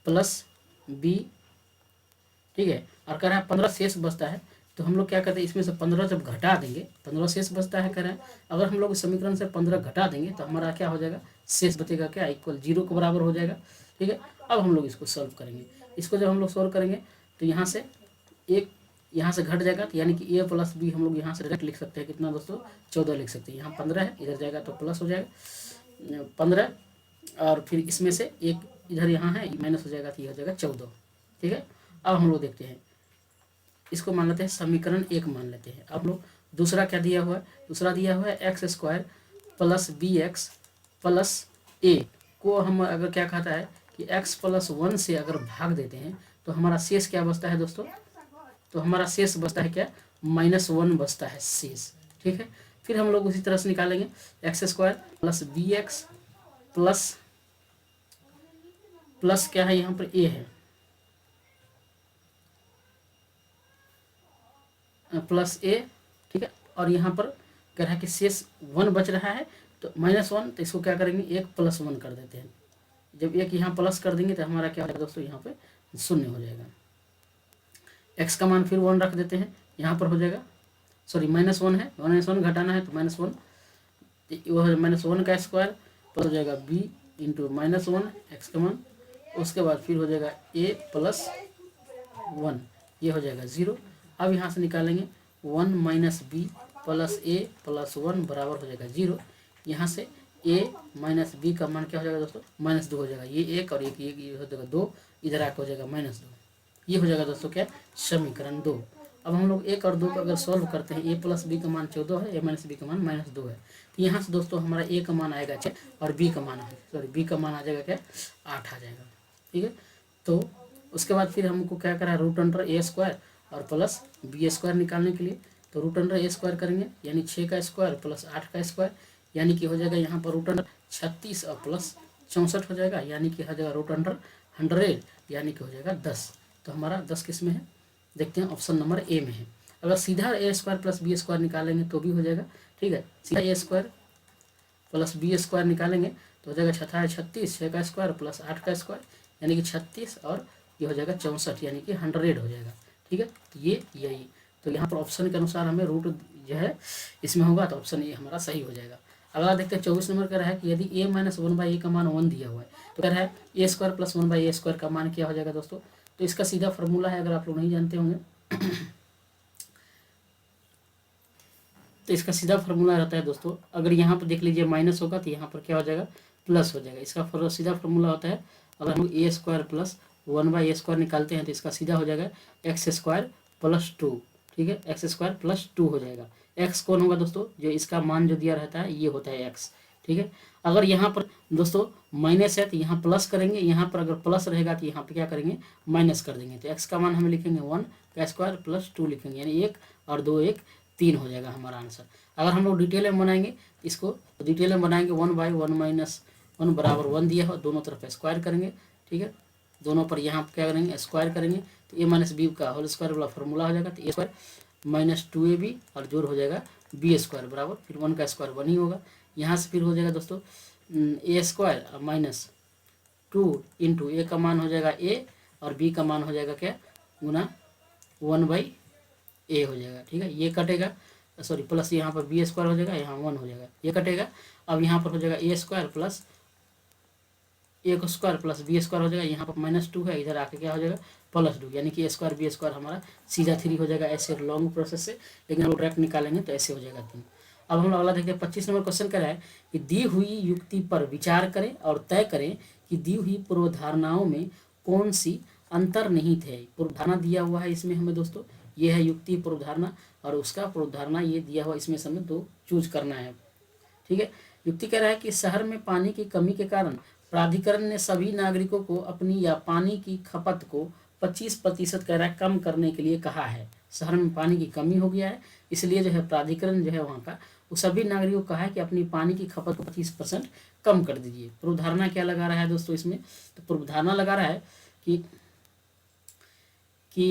प्लस b। ठीक है, और कह रहा है 15 शेष बचता है। तो हम लोग क्या करते हैं, इसमें से 15 जब घटा देंगे, 15 शेष बचता है कह रहे हैं। अगर हम लोग समीकरण से 15 घटा देंगे तो हमारा क्या हो जाएगा? शेष बचेगा क्या? इक्वल 0 के बराबर हो जाएगा। ठीक है, अब हम लोग इसको सॉल्व करेंगे। इसको जब हम लोग सॉल्व करेंगे तो यहाँ से एक यहाँ से घट जाएगा, तो यानी कि a प्लस बी हम लोग यहाँ से डायरेक्ट लिख सकते हैं। कितना दोस्तों? 14 लिख सकते हैं। यहाँ 15 है, इधर जाएगा तो प्लस हो जाएगा 15, और फिर इसमें से एक इधर यहाँ है माइनस हो जाएगा, तो ये हो जाएगा 14। ठीक है, अब हम लोग देखते हैं, इसको मान लेते हैं समीकरण 1 मान लेते हैं। अब लोग दूसरा क्या दिया हुआ है? दूसरा दिया हुआ है X square plus B X plus A को हम अगर क्या कहता है कि x प्लस 1 से अगर भाग देते हैं तो हमारा शेष क्या बचता है दोस्तों? तो हमारा शेष बचता है क्या? -1 बचता है शेष। ठीक है, फिर हम लोग उसी तरह से निकालेंगे X square plus B X plus क्या है यहाँ पर? a है प्लस a। ठीक है, और यहाँ पर कह रहा है कि शेष 1 बच रहा है, तो -1, तो इसको क्या करेंगे? 1 + 1 कर देते हैं। जब 1 यहाँ प्लस कर देंगे तो हमारा क्या हो जाएगा दोस्तों? यहाँ पे 0 हो जाएगा। x का मान फिर 1 रख देते हैं, यहाँ पर हो जाएगा, सॉरी -1 है, -1 घटाना है तो -1, वह -1 का स्क्वायर प्लस हो जाएगा b इंटू -1 x का मान, उसके बाद फिर हो जाएगा a + 1, ये हो जाएगा 0। अब यहाँ से निकालेंगे 1 - b प्लस a + 1 बराबर हो जाएगा 0। यहाँ से a - b का मान क्या हो जाएगा दोस्तों? -2 हो जाएगा। ये 1 और 1 ये हो जाएगा 2, इधर आकर हो जाएगा -2। ये हो जाएगा दोस्तों क्या? समीकरण 2। अब हम लोग 1 और 2 को अगर सॉल्व करते हैं, a + b का मान 14 है, a - b का मान -2 है। तो यहाँ से दोस्तों हमारा a का मान आएगा 6 और b का मान b का मान आ जाएगा क्या? 8 आ जाएगा। ठीक है, तो उसके बाद फिर हमको क्या करा? रूट अंडर a स्क्वायर और प्लस बी स्क्वायर निकालने के लिए तो रूट अंडर a स्क्वायर करेंगे, यानी 6 का स्क्वायर प्लस 8 का स्क्वायर, यानी कि हो जाएगा यहाँ पर रूट अंडर 36 और प्लस 64 हो जाएगा, यानी कि हो जाएगा रूट अंडर 100, यानी कि हो जाएगा 10। तो हमारा 10 किस में है? देखते हैं, ऑप्शन नंबर ए में है। अगर सीधा a square plus B square निकालेंगे तो भी हो जाएगा। ठीक है, सीधा a square plus B square निकालेंगे तो हो जाएगा 36, 6 का स्क्वायर प्लस 8 का स्क्वायर, यानी कि 36 और ये हो जाएगा 64, यानी कि 100 हो जाएगा। ठीक है, तो ये यही, तो यहाँ पर ऑप्शन के अनुसार हमें रूट जो है इसमें होगा, तो ऑप्शन ए हमारा सही हो जाएगा। अगला देखते हैं 24 नंबर का रहा है कि यदि a - 1/a का मान 1 दिया हुआ है तो कह रहा है a square plus 1/a square का मान क्या हो जाएगा दोस्तों? तो इसका सीधा फार्मूला है, अगर आप लोग नहीं जानते होंगे तो इसका सीधा फार्मूला रहता है दोस्तों, अगर यहाँ पर देख लीजिए माइनस होगा तो यहाँ पर क्या हो जाएगा? प्लस हो जाएगा। इसका सीधा फार्मूला होता है, अगर हम a square plus 1/a square निकालते हैं तो इसका सीधा हो जाएगा x स्क्वायर प्लस 2। ठीक है, x स्क्वायर प्लस 2 हो जाएगा। x कौन होगा दोस्तों? जो इसका मान जो दिया रहता है ये होता है x। ठीक है, अगर यहाँ पर दोस्तों माइनस है तो यहाँ प्लस करेंगे, यहाँ पर अगर प्लस रहेगा तो यहाँ पर क्या करेंगे? माइनस कर देंगे। तो x का मान हमें लिखेंगे 1 का स्क्वायर प्लस 2 लिखेंगे, यानी 1 और 2 1 3 हो जाएगा हमारा आंसर। अगर हम लोग डिटेल में बनाएंगे इसको, तो डिटेल में बनाएंगे 1/1 - 1 बराबर 1 दिया हो, दोनों तरफ स्क्वायर करेंगे, ठीक है। दोनों पर यहाँ क्या करेंगे, स्क्वायर करेंगे, तो ए माइनस बी का होल स्क्वायर वाला फॉर्मूला हो जाएगा, तो ए स्क्वायर माइनस 2ab और जोड़ हो जाएगा बी स्क्वायर बराबर फिर 1 का स्क्वायर 1 ही होगा। यहाँ से फिर हो जाएगा दोस्तों ए स्क्वायर माइनस 2 इंटू ए का मान हो जाएगा ए और बी का मान हो जाएगा क्या, गुना 1/a हो जाएगा, ठीक है। ये कटेगा, सॉरी प्लस यहाँ पर बी स्क्वायर हो जाएगा, यहाँ 1 हो जाएगा, ये कटेगा। अब यहाँ पर हो जाएगा ए स्क्वायर प्लस ए को स्क्वायर प्लस बी स्क्वायर हो जाएगा, यहाँ पर -2 है, इधर आके क्या हो जाएगा +2, यानी कि ए स्क्वायर बी स्क्वायर हमारा सीधा 3 हो जाएगा। ऐसे लॉन्ग प्रोसेस से, लेकिन हम डायरेक्ट निकालेंगे तो ऐसे हो जाएगा 3। अब हम लोग अगला देखते हैं 25 नंबर क्वेश्चन कह रहा है कि दी हुई युक्ति पर विचार करें और तय करें कि दी हुई पूर्वधारणाओं में कौन सी अंतर्निहित है। पूर्वधारणा दिया हुआ है इसमें हमें दोस्तों, ये है युक्ति पूर्वधारणा और उसका पूर्वधारणा ये दिया हुआ, इसमें से हमें 2 चूज करना है, ठीक है। युक्ति कह रहा है कि शहर में पानी की कमी के कारण प्राधिकरण ने सभी नागरिकों को अपनी या पानी की खपत को 25% कह रहा है कम करने के लिए कहा है। शहर में पानी की कमी हो गया है, इसलिए जो है प्राधिकरण जो है वहाँ का वो सभी नागरिकों को कहा है कि अपनी पानी की खपत को 25% कम कर दीजिए। पूर्वधारणा क्या लगा रहा है दोस्तों इसमें, तो पूर्वधारणा लगा रहा है कि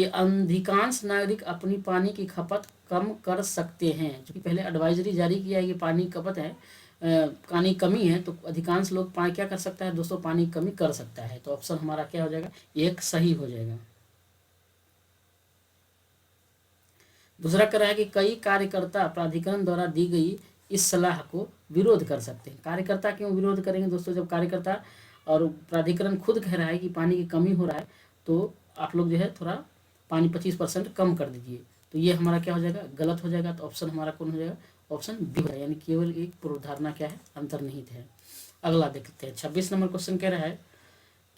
अधिकांश नागरिक अपनी पानी की खपत कम कर सकते हैं। क्योंकि पहले एडवाइजरी जारी किया है कि पानी की खपत है, पानी कमी है, तो अधिकांश लोग पानी क्या कर सकता है दोस्तों, पानी की कमी कर सकता है। तो ऑप्शन हमारा क्या हो जाएगा, एक सही हो जाएगा। दूसरा कह रहा है कि कई कार्यकर्ता प्राधिकरण द्वारा दी गई इस सलाह को विरोध कर सकते हैं। कार्यकर्ता क्यों विरोध करेंगे दोस्तों, जब कार्यकर्ता और प्राधिकरण खुद कह रहा है कि पानी की कमी हो रहा है, तो आप लोग जो है थोड़ा पानी 25% कम कर दीजिए, तो ये हमारा क्या हो जाएगा, गलत हो जाएगा। तो ऑप्शन हमारा कौन हो जाएगा, ऑप्शन बी है, यानी केवल एक पूर्वधारणा क्या है, अंतर्निहित है। अगला देखते हैं 26 नंबर क्वेश्चन कह रहा है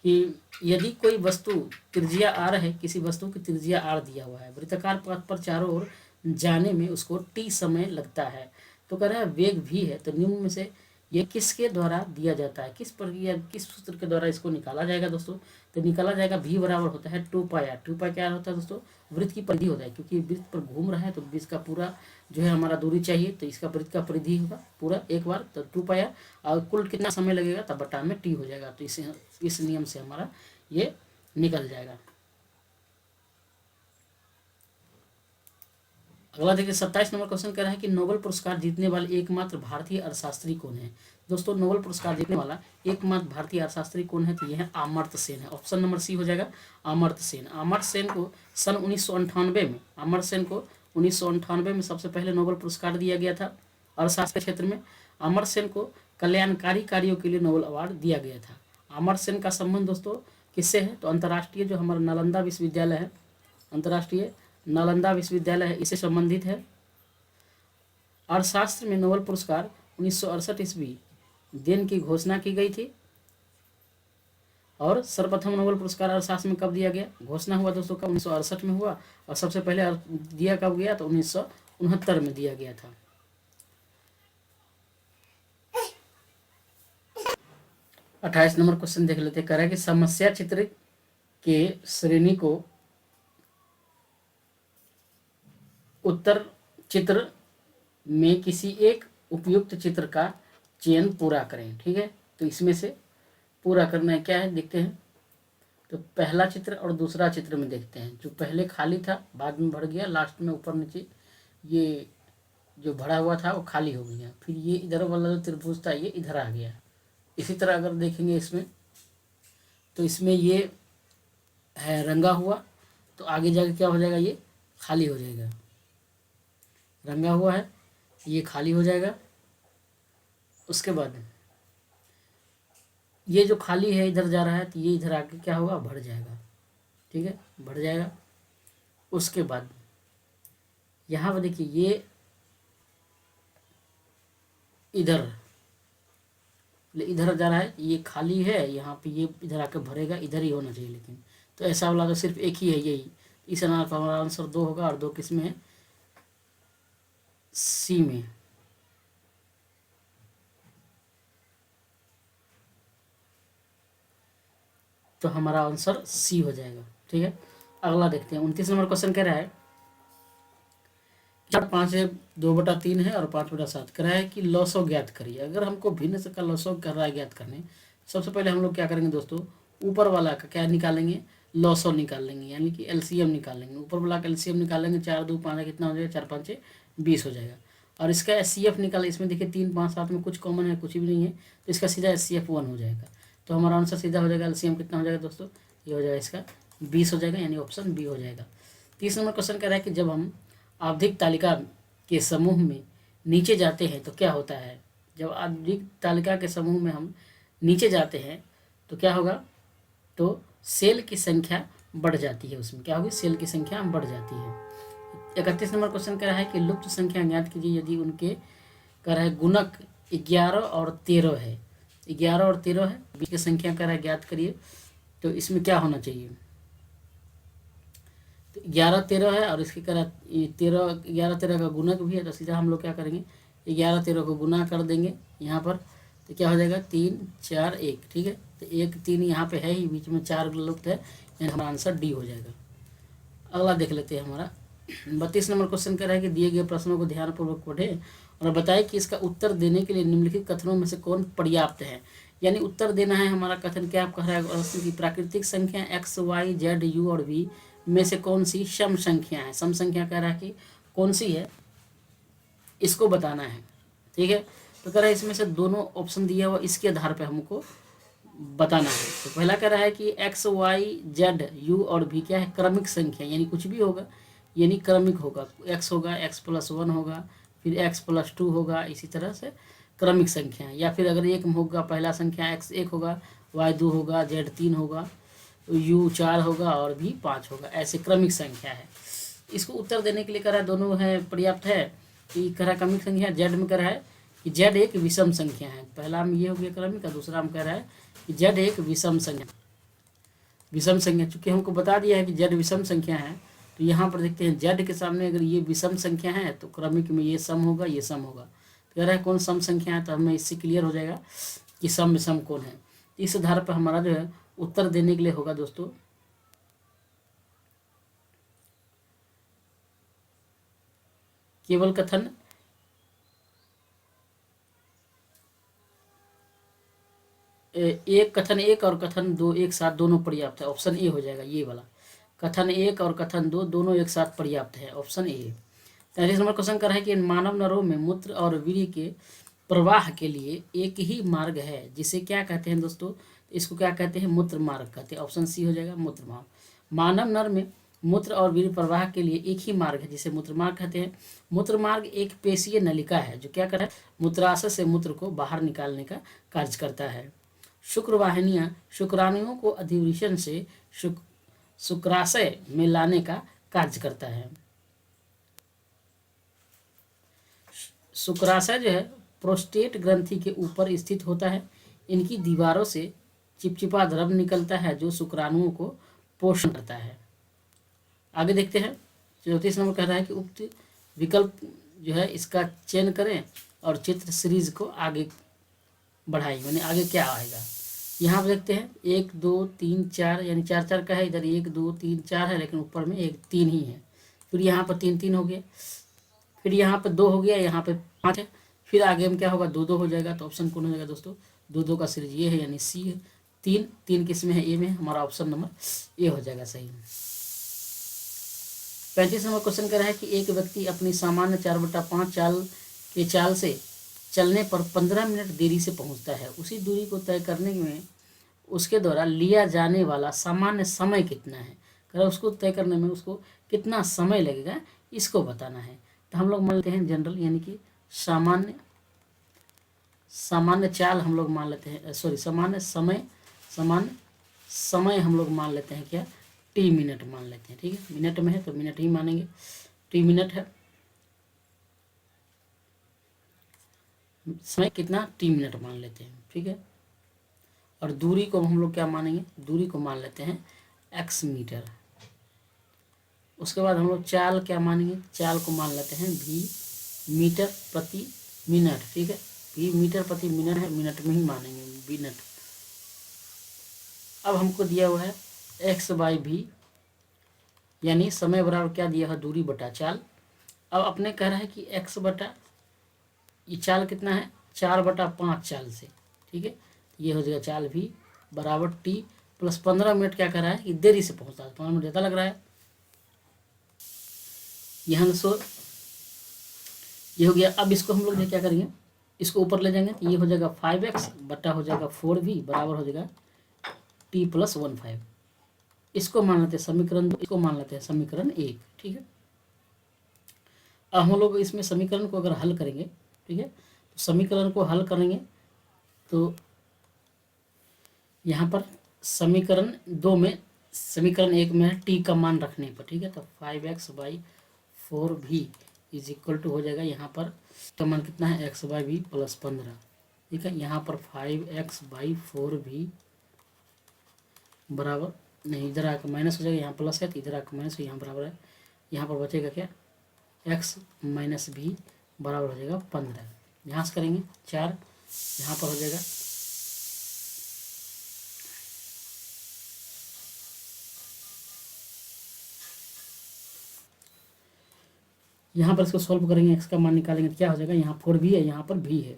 कि यदि कोई वस्तु त्रिज्या r है, किसी वस्तु की त्रिज्या r दिया हुआ है, वृत्ताकार पथ पर चारों ओर जाने में उसको t समय लगता है, तो कह रहा है वेग v है, तो निम्न में से ये किसके द्वारा दिया जाता है, किस प्रक्रिया किस सूत्र के द्वारा इसको निकाला जाएगा दोस्तों, तो निकाला जाएगा v बराबर होता है 2πr। 2π क्या होता है दोस्तों, वृत्त की परिधि होता है, क्योंकि वृत्त पर घूम रहा है तो वृत्त का पूरा जो है हमारा दूरी चाहिए, तो इसका वृत्त का परिधि होगा पूरा एक बार, तो 2πr और कुल कितना समय लगेगा, तब बटा में t हो जाएगा। तो इस नियम से हमारा ये निकल जाएगा। अगला देखिए 27 नंबर क्वेश्चन कह रहा है कि नोबेल पुरस्कार जीतने वाले एकमात्र भारतीय अर्थशास्त्री कौन है। दोस्तों नोबेल पुरस्कार जीतने वाला एकमात्र भारतीय अर्थशास्त्री कौन है, तो यह है अमर्त्य सेन है। ऑप्शन नंबर सी हो जाएगा अमर्त्य सेन। अमर्त्य सेन को सन 1998 में, अमर्त्य सेन को 1998 में सबसे पहले नोबेल पुरस्कार दिया गया था अर्थशास्त्र के क्षेत्र में। अमर्त्य सेन को कल्याणकारी कार्यों के लिए नोबेल अवार्ड दिया गया था। अमर्त्य सेन का संबंध दोस्तों किससे है, तो अंतर्राष्ट्रीय जो हमारा नालंदा विश्वविद्यालय है, अंतर्राष्ट्रीय नालंदा विश्वविद्यालय है, इससे संबंधित है। अर्थशास्त्र में नोबेल पुरस्कार 1968 ईस्वी दिन की घोषणा की गई थी। और सर्वप्रथम नोबेल पुरस्कार अर्थशास्त्र में कब दिया गया, घोषणा हुआ दोस्तों कब, 1968 में हुआ, और सबसे पहले दिया कब गया, तो 1969 में दिया गया था। अट्ठाईस नंबर क्वेश्चन देख लेते, कह रहा है कि समस्या चित्र के श्रेणी को उत्तर चित्र में किसी एक उपयुक्त चित्र का चयन पूरा करें, ठीक है। तो इसमें से पूरा करना है, क्या है देखते हैं। तो पहला चित्र और दूसरा चित्र में देखते हैं, जो पहले खाली था बाद में भर गया, लास्ट में ऊपर नीचे ये जो भरा हुआ था वो खाली हो गया, फिर ये इधर वाला जो त्रिभुज था ये इधर आ गया। इसी तरह अगर देखेंगे इसमें, तो इसमें ये है रंगा हुआ, तो आगे जाके क्या हो जाएगा, ये खाली हो जाएगा। रंगा हुआ है, ये खाली हो जाएगा। उसके बाद ये जो खाली है इधर जा रहा है, तो ये इधर आके क्या होगा, भर जाएगा, ठीक है, भर जाएगा। उसके बाद यहाँ पर देखिए ये इधर जा रहा है, ये खाली है, यहाँ पे ये इधर आके भरेगा, इधर ही होना चाहिए, लेकिन तो ऐसा वाला तो सिर्फ एक ही है, यही। इस हमारा आंसर 2 होगा, और 2 किस में है, सी में। तो हमारा आंसर सी हो जाएगा, ठीक है। अगला देखते हैं 29 नंबर क्वेश्चन कह रहा है चार 5 है, 2/3 है और 5/7 करा है कि लॉसो ज्ञात करिए। अगर हमको भिन्न का लॉसो कर रहा है ज्ञात करने, सबसे पहले हम लोग क्या करेंगे दोस्तों, ऊपर वाला का क्या निकालेंगे, लॉसो निकाल लेंगे, यानी कि एलसीएम निकाल लेंगे। ऊपर वाला का एलसीएम निकालेंगे, 4 2 5 कितना हो जाएगा, 4 5 20 हो जाएगा। और इसका एचसीएफ निकाले, इसमें देखिए 3 5 7 में कुछ कॉमन है, कुछ भी नहीं है, तो इसका सीधा एचसीएफ 1 हो जाएगा। तो हमारा आंसर सीधा हो जाएगा, एलसीएम कितना हो जाएगा दोस्तों, ये हो जाएगा इसका 20 हो जाएगा, यानी ऑप्शन बी हो जाएगा। 30 नंबर क्वेश्चन कह रहा है कि जब हम आवधिक तालिका के समूह में नीचे जाते हैं तो क्या होता है। जब आवधिक तालिका के समूह में हम नीचे जाते हैं तो क्या होगा, तो सेल की संख्या बढ़ जाती है। उसमें क्या होगी, सेल की संख्या बढ़ जाती है। 31 नंबर क्वेश्चन कह रहा है कि लुप्त संख्या ज्ञात कीजिए यदि उनके कह रहा है गुणक 11 और 13 है। 11 और 13 है, बीच की संख्या कह रहा है ज्ञात करिए, तो इसमें क्या होना चाहिए, तो 11 13 है और इसके कह रहा है 11 13 का गुणक भी है, तो सीधा हम लोग क्या करेंगे, 11 13 को गुना कर देंगे यहाँ पर, तो क्या हो जाएगा 3 4 1, ठीक है। तो 1 3 यहाँ पे है ही, बीच में 4 लुप्त है, यानी हमारा आंसर डी हो जाएगा। अगला देख लेते हैं हमारा 32 नंबर क्वेश्चन कह रहा है कि दिए गए प्रश्नों को ध्यानपूर्वक पढ़ें और बताएं कि इसका उत्तर देने के लिए निम्नलिखित कथनों में से कौन पर्याप्त है। यानी उत्तर देना है हमारा कथन क्या कह रहा है कि प्राकृतिक संख्या एक्स वाई जेड यू और वी में से कौन सी सम संख्या है। सम संख्या कह रहा है कि कौन सी है, इसको बताना है, ठीक है। तो कह रहा है इसमें से दोनों ऑप्शन दिया हुआ, इसके आधार पर हमको बताना है। तो पहला कह रहा है कि एक्स वाई जेड यू और भी क्या है, क्रमिक संख्या, यानी कुछ भी होगा, यानी क्रमिक होगा, एक्स होगा, एक्स प्लस 1 होगा, फिर एक्स प्लस 2 होगा, इसी तरह से क्रमिक संख्या। या फिर अगर एक होगा, पहला संख्या एक्स 1 होगा, वाई 2 होगा, जेड 3 होगा, यू 4 होगा और भी 5 होगा, ऐसे क्रमिक संख्या है। इसको उत्तर देने के लिए कह रहा है दोनों है पर्याप्त है, कि कह रहा है क्रमिक संख्या जेड में कह रहा है कि जेड एक विषम संख्या है। पहला में ये हो गया क्रमिक, दूसरा में कह रहा है कि जेड एक विषम संख्या। विषम संख्या चूंकि हमको बता दिया है कि जेड विषम संख्या है, तो यहाँ पर देखते हैं जेड के सामने अगर ये विषम संख्या है तो क्रमिक में ये सम होगा, ये सम होगा। तो कह रहा है कौन सम संख्या है, तो हमें इससे क्लियर हो जाएगा कि सम में सम कौन है। इस आधार पर हमारा जो है उत्तर देने के लिए होगा दोस्तों केवल कथन एक, कथन एक और कथन दो एक साथ दोनों पर्याप्त है, ऑप्शन ए हो जाएगा। ये वाला कथन एक और कथन दो दोनों एक साथ पर्याप्त है, ऑप्शन ए। 33 नंबर क्वेश्चन कर रहा है कि मानव नरों में मूत्र और वीर्य के प्रवाह के लिए एक ही मार्ग है, जिसे क्या कहते हैं दोस्तों, इसको क्या कहते हैं, मूत्र मार्ग कहते हैं, ऑप्शन सी हो जाएगा मूत्र मार्ग। मानव नर में मूत्र और वीर्य प्रवाह के लिए एक ही मार्ग है जिसे मूत्र मार्ग कहते हैं। मूत्र मार्ग एक पेशीय नलिका है जो क्या कर रहा है, मूत्राशय से मूत्र को बाहर निकालने का कार्य करता है। शुक्रवाहिनियां शुक्राणुओं को अधिवेशन से शुक्राशय में लाने का कार्य करता है। शुक्राशय जो है प्रोस्टेट ग्रंथि के ऊपर स्थित होता है। इनकी दीवारों से चिपचिपा द्रव निकलता है जो शुक्राणुओं को पोषण करता है। आगे देखते हैं 34 नंबर कह रहा है कि उक्त विकल्प जो है इसका चयन करें और चित्र सीरीज को आगे बढ़ाएं, यानी आगे क्या आएगा। यहाँ पर देखते हैं 1 2 3 4, यानी 4 4 का है, इधर 1 2 3 4 है, लेकिन ऊपर में 1 3 ही है। फिर यहाँ पर 3 3 हो गया, फिर यहाँ पर 2 हो गया, यहाँ पे 5 है, फिर आगे में क्या होगा 2 2 हो जाएगा। तो ऑप्शन कौन हो जाएगा दोस्तों, 2 2 का सीरीज ये है, यानी सी है। 3 3 किस में है, ए में, हमारा ऑप्शन नंबर ए हो जाएगा सही। 35 नंबर क्वेश्चन कह रहा है कि एक व्यक्ति अपनी सामान्य 4/5 चाल से चलने पर 15 मिनट देरी से पहुंचता है। उसी दूरी को तय करने में उसके द्वारा लिया जाने वाला सामान्य समय कितना है। अगर उसको तय करने में उसको कितना समय लगेगा, इसको बताना है। तो हम लोग मान लेते हैं जनरल, यानी कि सामान्य चाल हम लोग मान लेते हैं, सॉरी सामान्य समय हम लोग मान लेते हैं क्या, टी मिनट मान लेते हैं, ठीक है। मिनट में है तो मिनट ही मानेंगे, टी मिनट है, समय कितना, टी मिनट मान लेते हैं, ठीक है। और दूरी को हम लोग क्या मानेंगे, दूरी को मान लेते हैं एक्स मीटर। उसके बाद हम लोग चाल क्या मानेंगे, चाल को मान लेते हैं भी मीटर प्रति मिनट, ठीक है। भी मीटर प्रति मिनट है, मिनट में ही मानेंगे मिनट। अब हमको दिया हुआ है एक्स बाई भी, यानी समय बराबर क्या दिया है, दूरी बटा चाल। अब अपने कह रहा है कि x बटा ये चाल कितना है 4/5 चाल से, ठीक है, ये हो जाएगा चाल भी बराबर t प्लस 15 मिनट क्या कर रहा है कि देरी से पहुंचता है, 15 मिनट ज़्यादा लग रहा है। यहाँ सो ये हो गया। अब इसको हम लोग क्या करेंगे, इसको ऊपर ले जाएंगे तो ये हो जाएगा 5x बटा हो जाएगा 4v बराबर हो जाएगा t प्लस 1/5। इसको मान लेते हैं समीकरण 2, इसको मान लेते हैं समीकरण 1, ठीक है। अब हम लोग इसमें समीकरण को अगर हल करेंगे, ठीक है, तो समीकरण को हल करेंगे तो यहाँ पर समीकरण 2 में, समीकरण 1 में t का मान रखने पर, ठीक है, तो 5x/4v इज इक्वल टू हो जाएगा यहाँ पर तो मान कितना है x/v प्लस 15, ठीक है। यहाँ पर 5x/4v बराबर नहीं, इधर आकर माइनस हो जाएगा, यहाँ प्लस है तो इधर आकर माइनस हो, यहाँ बराबर है, यहाँ पर बचेगा क्या x माइनस v बराबर हो जाएगा 15। यहाँ से करेंगे 4, यहाँ पर हो जाएगा यहाँ पर इसको सॉल्व करेंगे, x का मान निकालेंगे तो क्या हो जाएगा, यहाँ 4v है, यहाँ पर v है।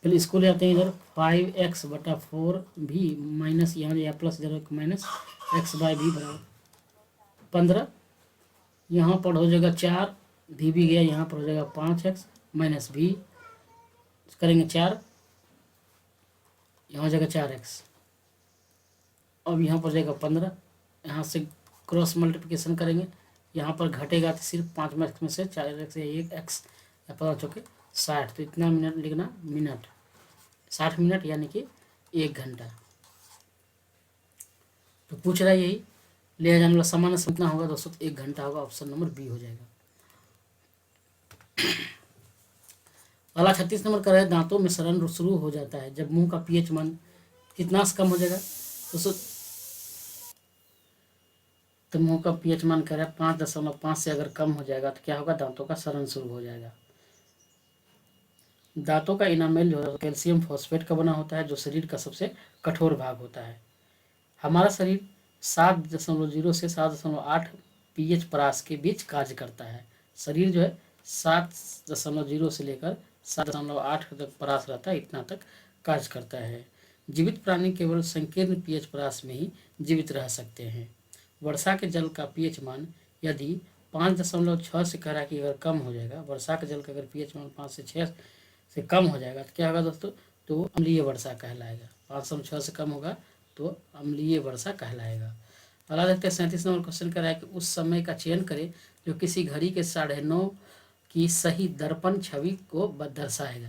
पहले इसको ले आते हैं इधर 5x/4v माइनस यहाँ या प्लस इधर माइनस x/v बराबर 15। यहाँ पर हो जाएगा 4, v भी गया, यहाँ पर हो जाएगा 5x माइनस v करेंगे 4, यहाँ हो जाएगा 4x। अब यहाँ पर जाएगा 15, यहाँ से क्रॉस मल्टीप्लिकेशन करेंगे, यहाँ पर घटेगा तो सिर्फ 5 में से 4x या 1x या 15 चौके 60, तो इतना मिनट लिखना, मिनट 60 मिनट यानी कि 1 घंटा। तो पूछ रहा है यही ले जाने वाला सामान्य समय कितना होगा दोस्तों, 1 घंटा होगा, ऑप्शन नंबर बी हो जाएगा। अगला 36 नंबर का है दांतों में सड़न शुरू हो जाता है जब मुंह का पीएच मान कितना से कम हो जाएगा दोस्तों, तो मुंह का पीएच मान कह रहा है 5.5 से अगर कम हो जाएगा तो क्या होगा, दांतों का सड़न शुरू हो जाएगा। दांतों का इनामेल जो है कैल्शियम फॉस्फेट का बना होता है जो शरीर का सबसे कठोर भाग होता है। हमारा शरीर 7.0 से 7.8 पीएच परास के बीच कार्य करता है। शरीर जो है 7.0 से लेकर 7.8 तक परास रहता है, इतना तक कार्य करता है। जीवित प्राणी केवल संकीर्ण पीएच परास में ही जीवित रह सकते हैं। वर्षा के जल का पीएच मान यदि 5.6 से कह रहा है कि अगर कम हो जाएगा, वर्षा के जल का अगर पीएच मान 5 से 6 से कम हो जाएगा तो क्या होगा दोस्तों, तो वो अम्लीय वर्षा कहलाएगा। 5.6 से कम होगा तो अम्लीय वर्षा कहलाएगा। अगला देखते हैं 37 नंबर क्वेश्चन कर रहा है कि उस समय का चयन करें जो किसी घड़ी के 9:30 की सही दर्पण छवि को दर्शाएगा।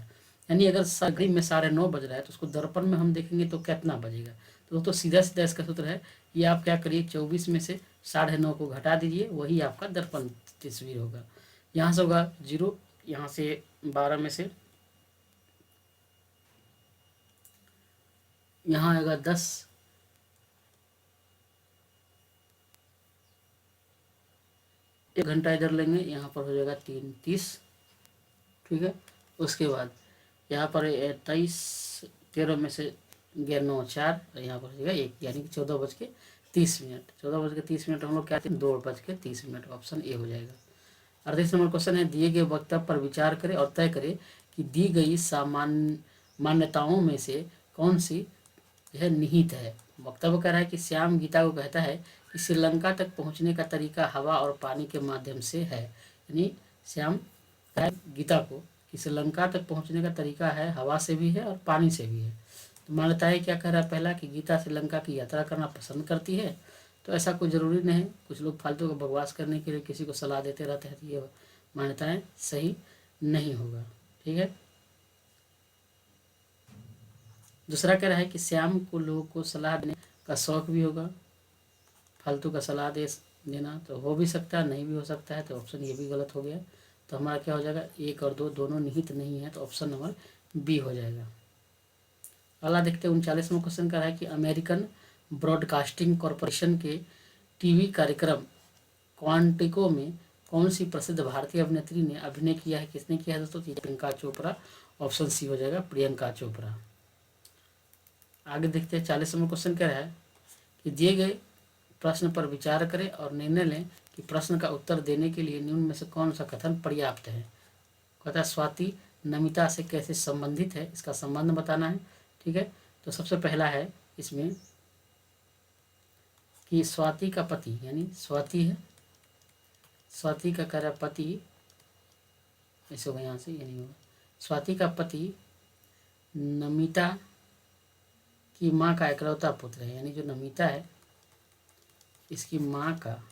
यानी अगर घड़ी में 9:30 बज रहा है तो उसको दर्पण में हम देखेंगे तो कितना बजेगा। तो दोस्तों सीधा सीधा इसका सूत्र है, ये आप क्या करिए 24 में से 9:30 को घटा दीजिए, वही आपका दर्पण तस्वीर होगा। यहाँ से होगा 0, यहाँ से 12 में से यहाँ आएगा 10, 1 घंटा इधर लेंगे, यहाँ पर हो जाएगा 3:30, ठीक है। उसके बाद यहाँ पर 23, 13 में से 9, 4, यहाँ पर हो जाएगा 1, यानी कि 14:30। 14:30 हम लोग क्या थे, 2:30, ऑप्शन ए हो जाएगा। 38 नंबर क्वेश्चन है दिए गए वक्तव्य पर विचार करें और तय करें कि दी गई सामान्य मान्यताओं में से कौन सी यह निहित है। वक्तव्य कह रहा है कि श्याम गीता को कहता है कि श्रीलंका तक पहुंचने का तरीका हवा और पानी के माध्यम से है। यानी श्याम गीता को कि श्रीलंका तक पहुंचने का तरीका है, हवा से भी है और पानी से भी है। तो मान्यता है क्या कह रहा है, पहला कि गीता श्रीलंका की यात्रा करना पसंद करती है। तो ऐसा कोई ज़रूरी नहीं, कुछ लोग फालतू का बकवास करने के लिए किसी को सलाह देते रहते हैं, तो ये मान्यताएँ सही नहीं होगा, ठीक है। दूसरा कह रहा है कि श्याम को लोगों को सलाह देने का शौक भी होगा। फालतू का सलाह देना तो हो भी सकता है, नहीं भी हो सकता है, तो ऑप्शन ये भी गलत हो गया। तो हमारा क्या हो जाएगा, 1 और 2 दोनों निहित नहीं है, तो ऑप्शन नंबर बी हो जाएगा। अगला देखते हैं 39वां क्वेश्चन कह रहा है कि अमेरिकन ब्रॉडकास्टिंग कॉरपोरेशन के टीवी कार्यक्रम क्वांटिको में कौन सी प्रसिद्ध भारतीय अभिनेत्री ने अभिनय किया है। किसने किया है दोस्तों, प्रियंका चोपड़ा, ऑप्शन सी हो जाएगा प्रियंका चोपड़ा। आगे देखते हैं 40वां क्वेश्चन कह रहा है कि दिए गए प्रश्न पर विचार करें और निर्णय लें कि प्रश्न का उत्तर देने के लिए निम्न में से कौन सा कथन पर्याप्त है। कहता है स्वाति नमिता से कैसे संबंधित है, इसका संबंध बताना है। ठीक है, तो सबसे पहला है इसमें कि स्वाति का पति यानी स्वाति है, स्वाति का कह रहा पति, ऐसे होगा यहाँ से, यानी होगा स्वाति का पति नमिता की माँ का इकलौता पुत्र है, यानी जो नमिता है इसकी माँ का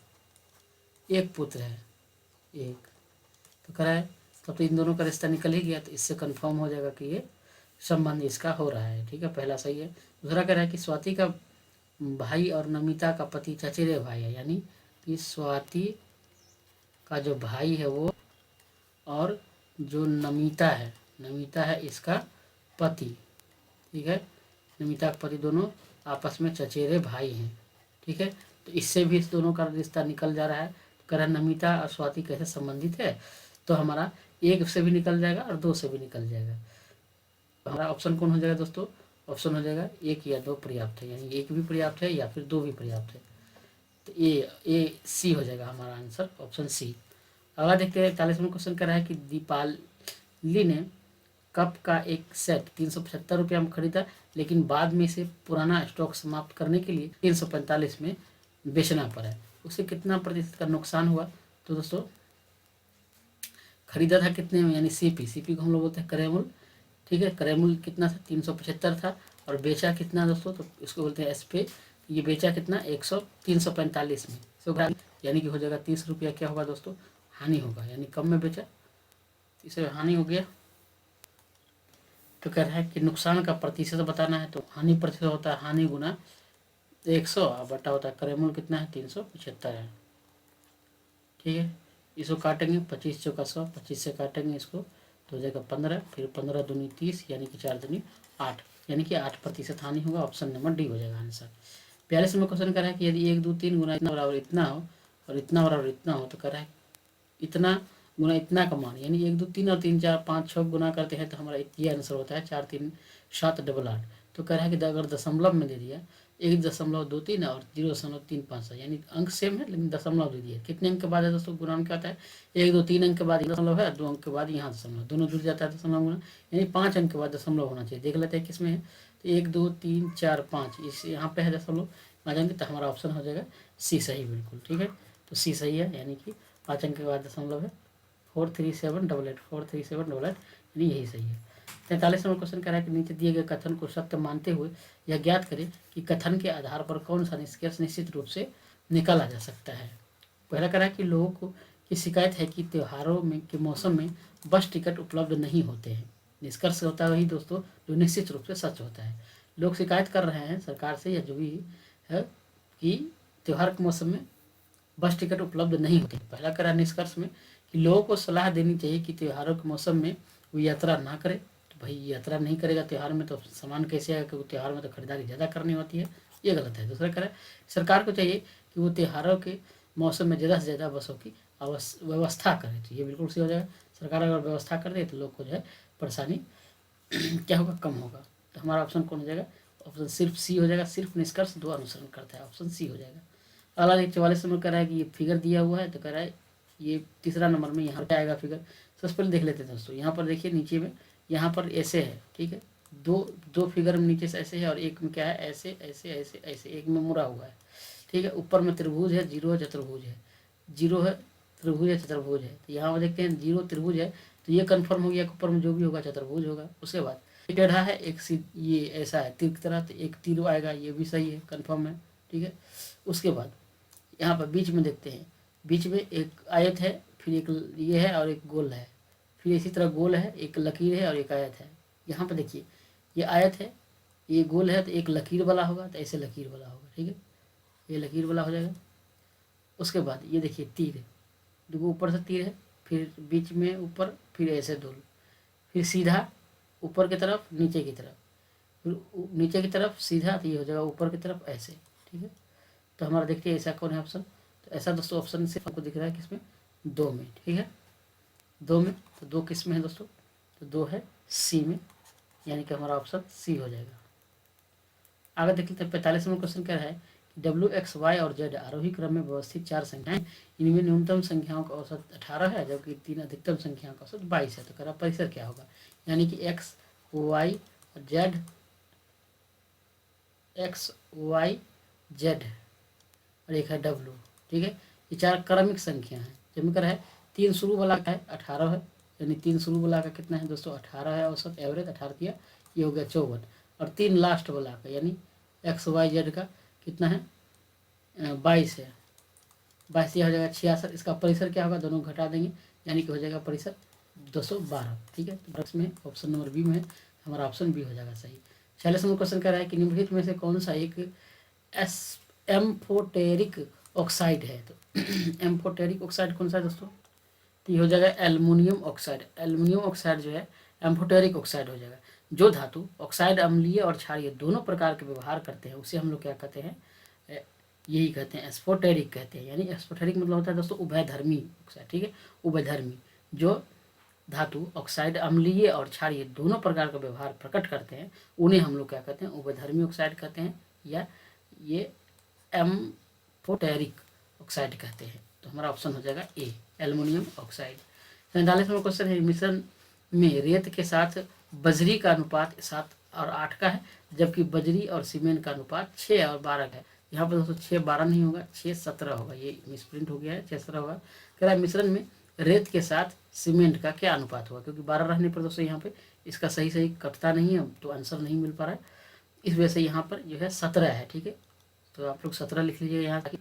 एक पुत्र है, एक। तो कह रहा है तब तो इन दोनों का रिश्ता निकल ही गया, तो इससे कंफर्म हो जाएगा कि ये संबंध इसका हो रहा है। ठीक है, पहला सही है। दूसरा कह रहा है कि स्वाति का भाई और नमिता का पति चचेरे भाई है, यानी कि स्वाति का जो भाई है वो और जो नमिता है इसका पति, ठीक है, नमिता का पति दोनों आपस में चचेरे भाई हैं। ठीक है, तो इससे भी इस दोनों का रिश्ता निकल जा रहा है। तो कह रहा है नमिता और स्वाति कैसे संबंधित है, तो हमारा एक से भी निकल जाएगा और दो से भी निकल जाएगा। तो हमारा ऑप्शन कौन हो जाएगा दोस्तों, ऑप्शन हो जाएगा एक या दो पर्याप्त है, यानी एक भी पर्याप्त है या फिर दो भी पर्याप्त है। तो ए सी हो जाएगा हमारा आंसर, ऑप्शन सी। अगला देखते हैं 41वां क्वेश्चन कर रहा है कि दीपाली ने कप का एक सेट 375 रुपया में खरीदा, लेकिन बाद में इसे पुराना स्टॉक समाप्त करने के लिए 345 में बेचना पड़ा, उसे कितना प्रतिशत का नुकसान हुआ। तो दोस्तों खरीदा था कितने में, यानी सीपी को हम लोग बोलते हैं क्रय मूल्य। ठीक है, क्रय मूल्य कितना था 375 था, और बेचा कितना दोस्तों, तो इसको बोलते हैं एसपी। ये बेचा कितना 345 में, यानी कि हो जाएगा 30 रुपया क्या होगा दोस्तों, हानि होगा, यानी कम में बेचा, इसे हानि हो गया। तो कह रहा है कि नुकसान का प्रतिशत बताना है, तो हानि प्रतिशत होता है हानि गुना 100 बटा होता है क्रय मूल्य कितना है 375 है। ठीक है, इसको काटेंगे 25 चौका 100, 25 से काटेंगे इसको तो हो जाएगा 15, फिर 15 दूनी 30, यानी कि 4 दूनी 8, यानी कि 8% हानि होगा। ऑप्शन नंबर डी हो जाएगा आंसर। 42वां क्वेश्चन कर रहा है कि यदि 1 2 3 गुना इतना बराबर इतना हो और इतना बराबर इतना हो, तो कर रहा है इतना गुना इतना का मान, यानी 1 2 3 और 3 4 5 6 गुना करते हैं तो हमारा ये आंसर होता है 4 3 7 8 8। तो कह रहा है कि अगर दशमलव में दे दिया 1.23 और 0.357, यानी अंक सेम है लेकिन दशमलव दे दिया, कितने अंक के बाद है दोस्तों गुणन क्या होता है, 1 2 3 अंक के बाद दशमलव है, 2 अंक के बाद यहाँ दशमलव, दोनों जुड़ जाता है दशमलव गुना, यानी 5 अंक के बाद दशमलव होना चाहिए। देख लेते हैं किसमें है, तो 1 2 3 4 5 इस यहाँ पे है दशमलव आ जाएंगे, तो हमारा ऑप्शन हो जाएगा सी सही, बिल्कुल ठीक है। तो सी सही है, यानी कि 5 अंक के बाद दशमलव है, 43788 43788, यानी यही सही है। 43वां क्वेश्चन कह रहा है कि नीचे दिए गए कथन को सत्य मानते हुए यह ज्ञात करें कि कथन के आधार पर कौन सा निष्कर्ष निश्चित रूप से निकाला जा सकता है। पहला कह रहा है कि लोगों को की शिकायत है कि त्योहारों में के मौसम में बस टिकट उपलब्ध नहीं होते हैं। निष्कर्ष होता है वही दोस्तों जो निश्चित रूप से सच होता है। लोग शिकायत कर रहे हैं सरकार से या जो भी है कि त्यौहार के मौसम में बस टिकट उपलब्ध नहीं होते। पहला कह रहा है निष्कर्ष में कि लोगों को सलाह देनी चाहिए कि त्योहारों के मौसम में वो यात्रा ना करे। तो भाई यात्रा नहीं करेगा त्यौहार में तो सामान कैसे आएगा, क्योंकि त्यौहार में तो खरीदारी ज़्यादा करनी होती है, ये गलत है। दूसरा कह रहा है सरकार को चाहिए कि वो त्योहारों के मौसम में ज़्यादा से ज़्यादा बसों की व्यवस्था करे, तो ये बिल्कुल सही हो जाएगा। सरकार अगर व्यवस्था कर दे तो लोग को जो है परेशानी क्या होगा, कम होगा। तो हमारा ऑप्शन कौन हो जाएगा, ऑप्शन सिर्फ सी हो जाएगा। सिर्फ निष्कर्ष दो अनुसरण करता है, ऑप्शन सी हो जाएगा। अगला 44 नंबर कह रहा है कि ये फिगर दिया हुआ है, तो कह रहा है ये तीसरा नंबर में यहाँ पे आएगा फिगर। सबसे पहले देख लेते हैं दोस्तों, यहाँ पर देखिए नीचे में यहाँ पर ऐसे है, ठीक है, दो फिगर में नीचे से ऐसे है और एक में क्या है ऐसे ऐसे ऐसे ऐसे, एक में मुड़ा हुआ है, ठीक है। ऊपर में त्रिभुज है, जीरो है, चतुर्भुज है, जीरो है, त्रिभुज है, चतुर्भुज है। तो यहाँ पर देखते हैं जीरो त्रिभुज है, तो ये कन्फर्म हो गया ऊपर में जो भी होगा चतुर्भुज होगा। उसके बाद एक टेढ़ा है, एक ये ऐसा है तीर की तरह, तो एक तीर आएगा, ये भी सही है, कन्फर्म है, ठीक है। उसके बाद यहाँ पर बीच में देखते हैं, बीच में एक आयत है, फिर एक ये है और एक गोल है, फिर इसी तरह गोल है, एक लकीर है और एक आयत है। यहाँ पर देखिए ये आयत है, ये गोल है, तो एक लकीर वाला होगा, तो ऐसे लकीर वाला होगा, ठीक है, ये लकीर वाला हो जाएगा। उसके बाद ये देखिए तीर, देखो ऊपर से तीर है, फिर बीच में ऊपर, फिर ऐसे धूल, फिर सीधा ऊपर की तरफ नीचे की तरफ, फिर नीचे की तरफ सीधा, तो ये हो जाएगा ऊपर की तरफ ऐसे, ठीक है। तो हमारा देखते हैं ऐसा कौन है ऑप्शन, तो ऐसा दोस्तों ऑप्शन से आपको दिख रहा है किसमें, दो में, ठीक है, दो में। तो दो किस में है दोस्तों, तो दो है सी में, यानी कि हमारा ऑप्शन सी हो जाएगा। आगे देख लेते हैं 45वां क्वेश्चन कह रहा है डब्ल्यू एक्स वाई और जेड आरोही क्रम में व्यवस्थित 4 संख्याएं, इनमें न्यूनतम संख्याओं का औसत 18 है जबकि 3 अधिकतम संख्याओं का औसत 22 है। तो कह रहा परिसर क्या होगा, यानी कि X Y Z, X Y Z और एक है डब्ल्यू, ठीक है। ये 4 क्रमिक संख्या है। जब कर है 3 शुरू वाला का है 18 है, यानी 3 शुरू वाला का कितना है दोस्तों 18 है औसत एवरेज 18 दिया, ये हो गया 54। और 3 लास्ट वाला का यानी एक्स वाई जेड का कितना है 22 है, 22 ये हो जाएगा 66। इसका परिसर क्या होगा, दोनों घटा देंगे यानी कि हो जाएगा परिसर 212, ठीक है। तो बॉक्स में ऑप्शन नंबर बी में हमारा ऑप्शन बी हो जाएगा सही। 46 नंबर क्वेश्चन कह रहा है कि निम्नलिखित में से कौन सा एक एम्फोटेरिक ऑक्साइड है। तो एम्फोटेरिक ऑक्साइड कौन सा है दोस्तों, तो ये हो जाएगा एल्युमिनियम ऑक्साइड। एल्युमिनियम ऑक्साइड जो है एम्फोटेरिक ऑक्साइड हो जाएगा। जो धातु ऑक्साइड अम्लीय और क्षारीय दोनों प्रकार के व्यवहार करते हैं उसे हम लोग क्या कहते हैं, यही कहते हैं एस्फोटेरिक कहते हैं। यानी एस्फोटेरिक मतलब होता है दोस्तों उभयधर्मी ऑक्साइड, ठीक है, उभयधर्मी। जो धातु ऑक्साइड अम्लीय और क्षारीय दोनों प्रकार का व्यवहार प्रकट करते हैं उन्हें हम लोग क्या कहते हैं, उभयधर्मी ऑक्साइड कहते हैं, या ये एम्फोटेरिक ऑक्साइड कहते हैं। तो हमारा ऑप्शन हो जाएगा ए, एल्युमिनियम ऑक्साइड। 47 नंबर क्वेश्चन है, मिश्रण में रेत के साथ बजरी का अनुपात 7 और 8 का है जबकि बजरी और सीमेंट का अनुपात 6 और 12 का है। यहाँ पर दोस्तों 6 12 नहीं होगा, 6 17 होगा, ये मिसप्रिंट हो गया है, 6 17 होगा। कह रहा है मिश्रण में रेत के साथ सीमेंट का क्या अनुपात होगा, क्योंकि 12 रहने पर दोस्तों यहाँ पे इसका सही सही कटता नहीं है तो आंसर नहीं मिल पा रहा है, इस वजह से यहाँ पर जो है 17 है, ठीक है। तो आप लोग 17 लिख लीजिए यहाँ, ताकि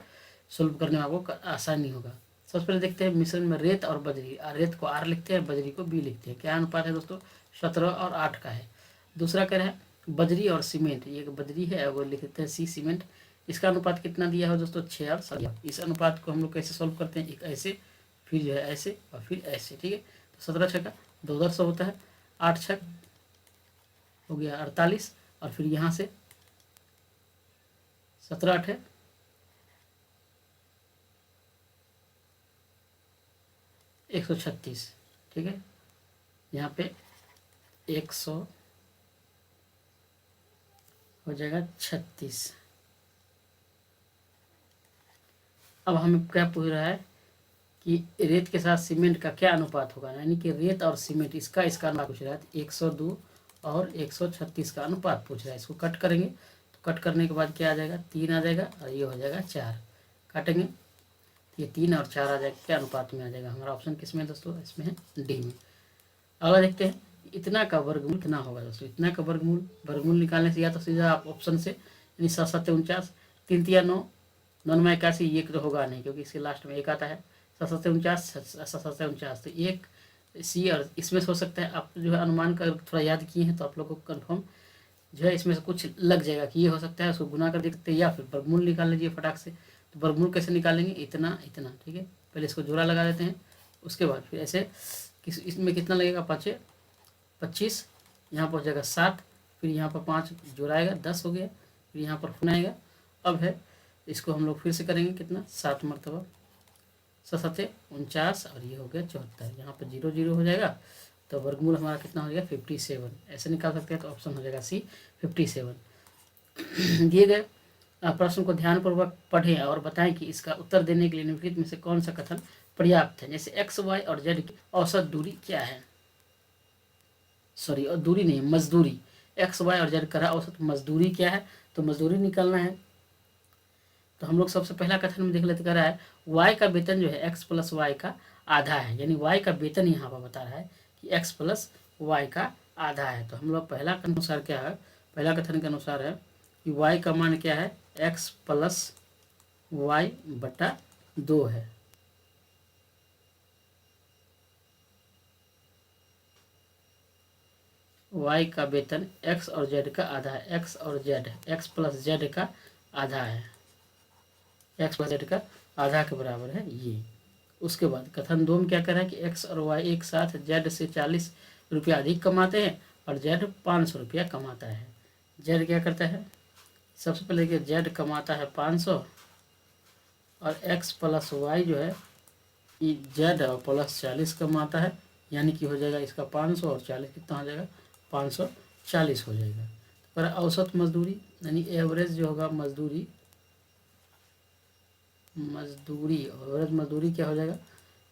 सोल्व करने में आपको आसानी होगा। सबसे पहले देखते हैं मिश्रण में रेत और बजरी, रेत को आर लिखते हैं, बजरी को बी लिखते हैं। क्या अनुपात है दोस्तों, 17 और 8 का है। दूसरा कह रहा है बजरी और सीमेंट, ये बजरी है वो लिख देते हैं सी, सीमेंट, इसका अनुपात कितना दिया है दोस्तों 6 और 7। इस अनुपात को हम लोग कैसे सोल्व करते हैं, एक ऐसे, फिर जो है ऐसे और फिर ऐसे, ठीक है। तो 17 छक्का 2 होता है, 8 छक हो गया 48 और फिर यहाँ से 17 8 है 136, ठीक है। यहाँ पे 100 हो जाएगा 36। अब हमें क्या पूछ रहा है कि रेत के साथ सीमेंट का क्या अनुपात होगा, यानी कि रेत और सीमेंट इसका अनुपात पूछ रहा है। 102 और 136 का अनुपात पूछ रहा है। इसको कट करेंगे तो कट करने के बाद क्या आ जाएगा, 3 आ जाएगा और ये हो जाएगा 4। काटेंगे ये 3 और 4 आ जाएगा, क्या अनुपात में आ जाएगा। हमारा ऑप्शन किस में दोस्तों, इसमें है डी में। अगला देखते हैं इतना का वर्गमूल कितना होगा दोस्तों। इतना का वर्गमूल निकालने से या तो सीधा आप ऑप्शन से, यानी 7 7 49, 3 3 9, 9 में 81, ये तो होगा नहीं क्योंकि इसके लास्ट में एक आता है, 7 7 49, 7 7 49, तो एक सी और इसमें से हो सकता है। आप जो है अनुमान कर थोड़ा याद किए हैं तो आप लोग को कन्फर्म जो है इसमें से कुछ लग जाएगा कि ये हो सकता है, उसको गुना कर देख सकते हैं या फिर वर्गमूल निकाल लीजिए फटाक से। तो वर्गमूल कैसे निकालेंगे, इतना इतना, ठीक है। पहले इसको जोड़ा लगा देते हैं, उसके बाद फिर ऐसे इसमें कितना लगेगा, 5 25, यहाँ पर हो जाएगा 7, फिर यहाँ पर 5 जोड़ाएगा 10 हो गया, फिर यहाँ पर आएगा। अब है इसको हम लोग फिर से करेंगे कितना, 7 मरतबा 7 7 49 और ये हो गया 74, यहाँ पर 0 0 हो जाएगा। तो वर्गमूल हमारा कितना हो जाएगा 57, ऐसे निकाल सकते हैं। तो ऑप्शन हो जाएगा सी 57। दिए गए प्रश्न को ध्यानपूर्वक पढ़ें और बताएं कि इसका उत्तर देने के लिए निम्नलिखित में से कौन सा कथन पर्याप्त है। जैसे एक्स वाई और जेड की औसत दूरी क्या है, सॉरी और दूरी नहीं, मजदूरी। एक्स वाई और जेड का औसत मजदूरी क्या है, तो मजदूरी निकालना है। तो हम लोग सबसे पहला कथन में देख लेते, कह रहा है वाई का वेतन जो है एक्स प्लस वाई का आधा है, यानी वाई का वेतन यहाँ पर बता रहा है कि एक्स प्लस वाई का आधा है। तो हम लोग पहला के अनुसार क्या है, पहला कथन के अनुसार है कि वाई का मान क्या है, एक्स प्लस वाई बटा 2 है। वाई का वेतन एक्स और जेड का आधा है, एक्स और जेड, एक्स प्लस जेड का आधा है, एक्स प्लस जेड का आधा के बराबर है ये। उसके बाद कथन 2 में क्या कर रहा है कि एक्स और वाई एक साथ जेड से 40 रुपया अधिक कमाते हैं और जेड 500 रुपया कमाता है। जेड क्या करता है, सबसे पहले कि जेड कमाता है 500 और एक्स प्लस वाई जो है जेड और प्लस 40 कमाता है, यानी कि हो जाएगा इसका 500 और 40 कितना हो जाएगा, 540 हो जाएगा। पर औसत मजदूरी यानी एवरेज जो होगा मजदूरी मजदूरी, औरत मजदूरी क्या हो जाएगा,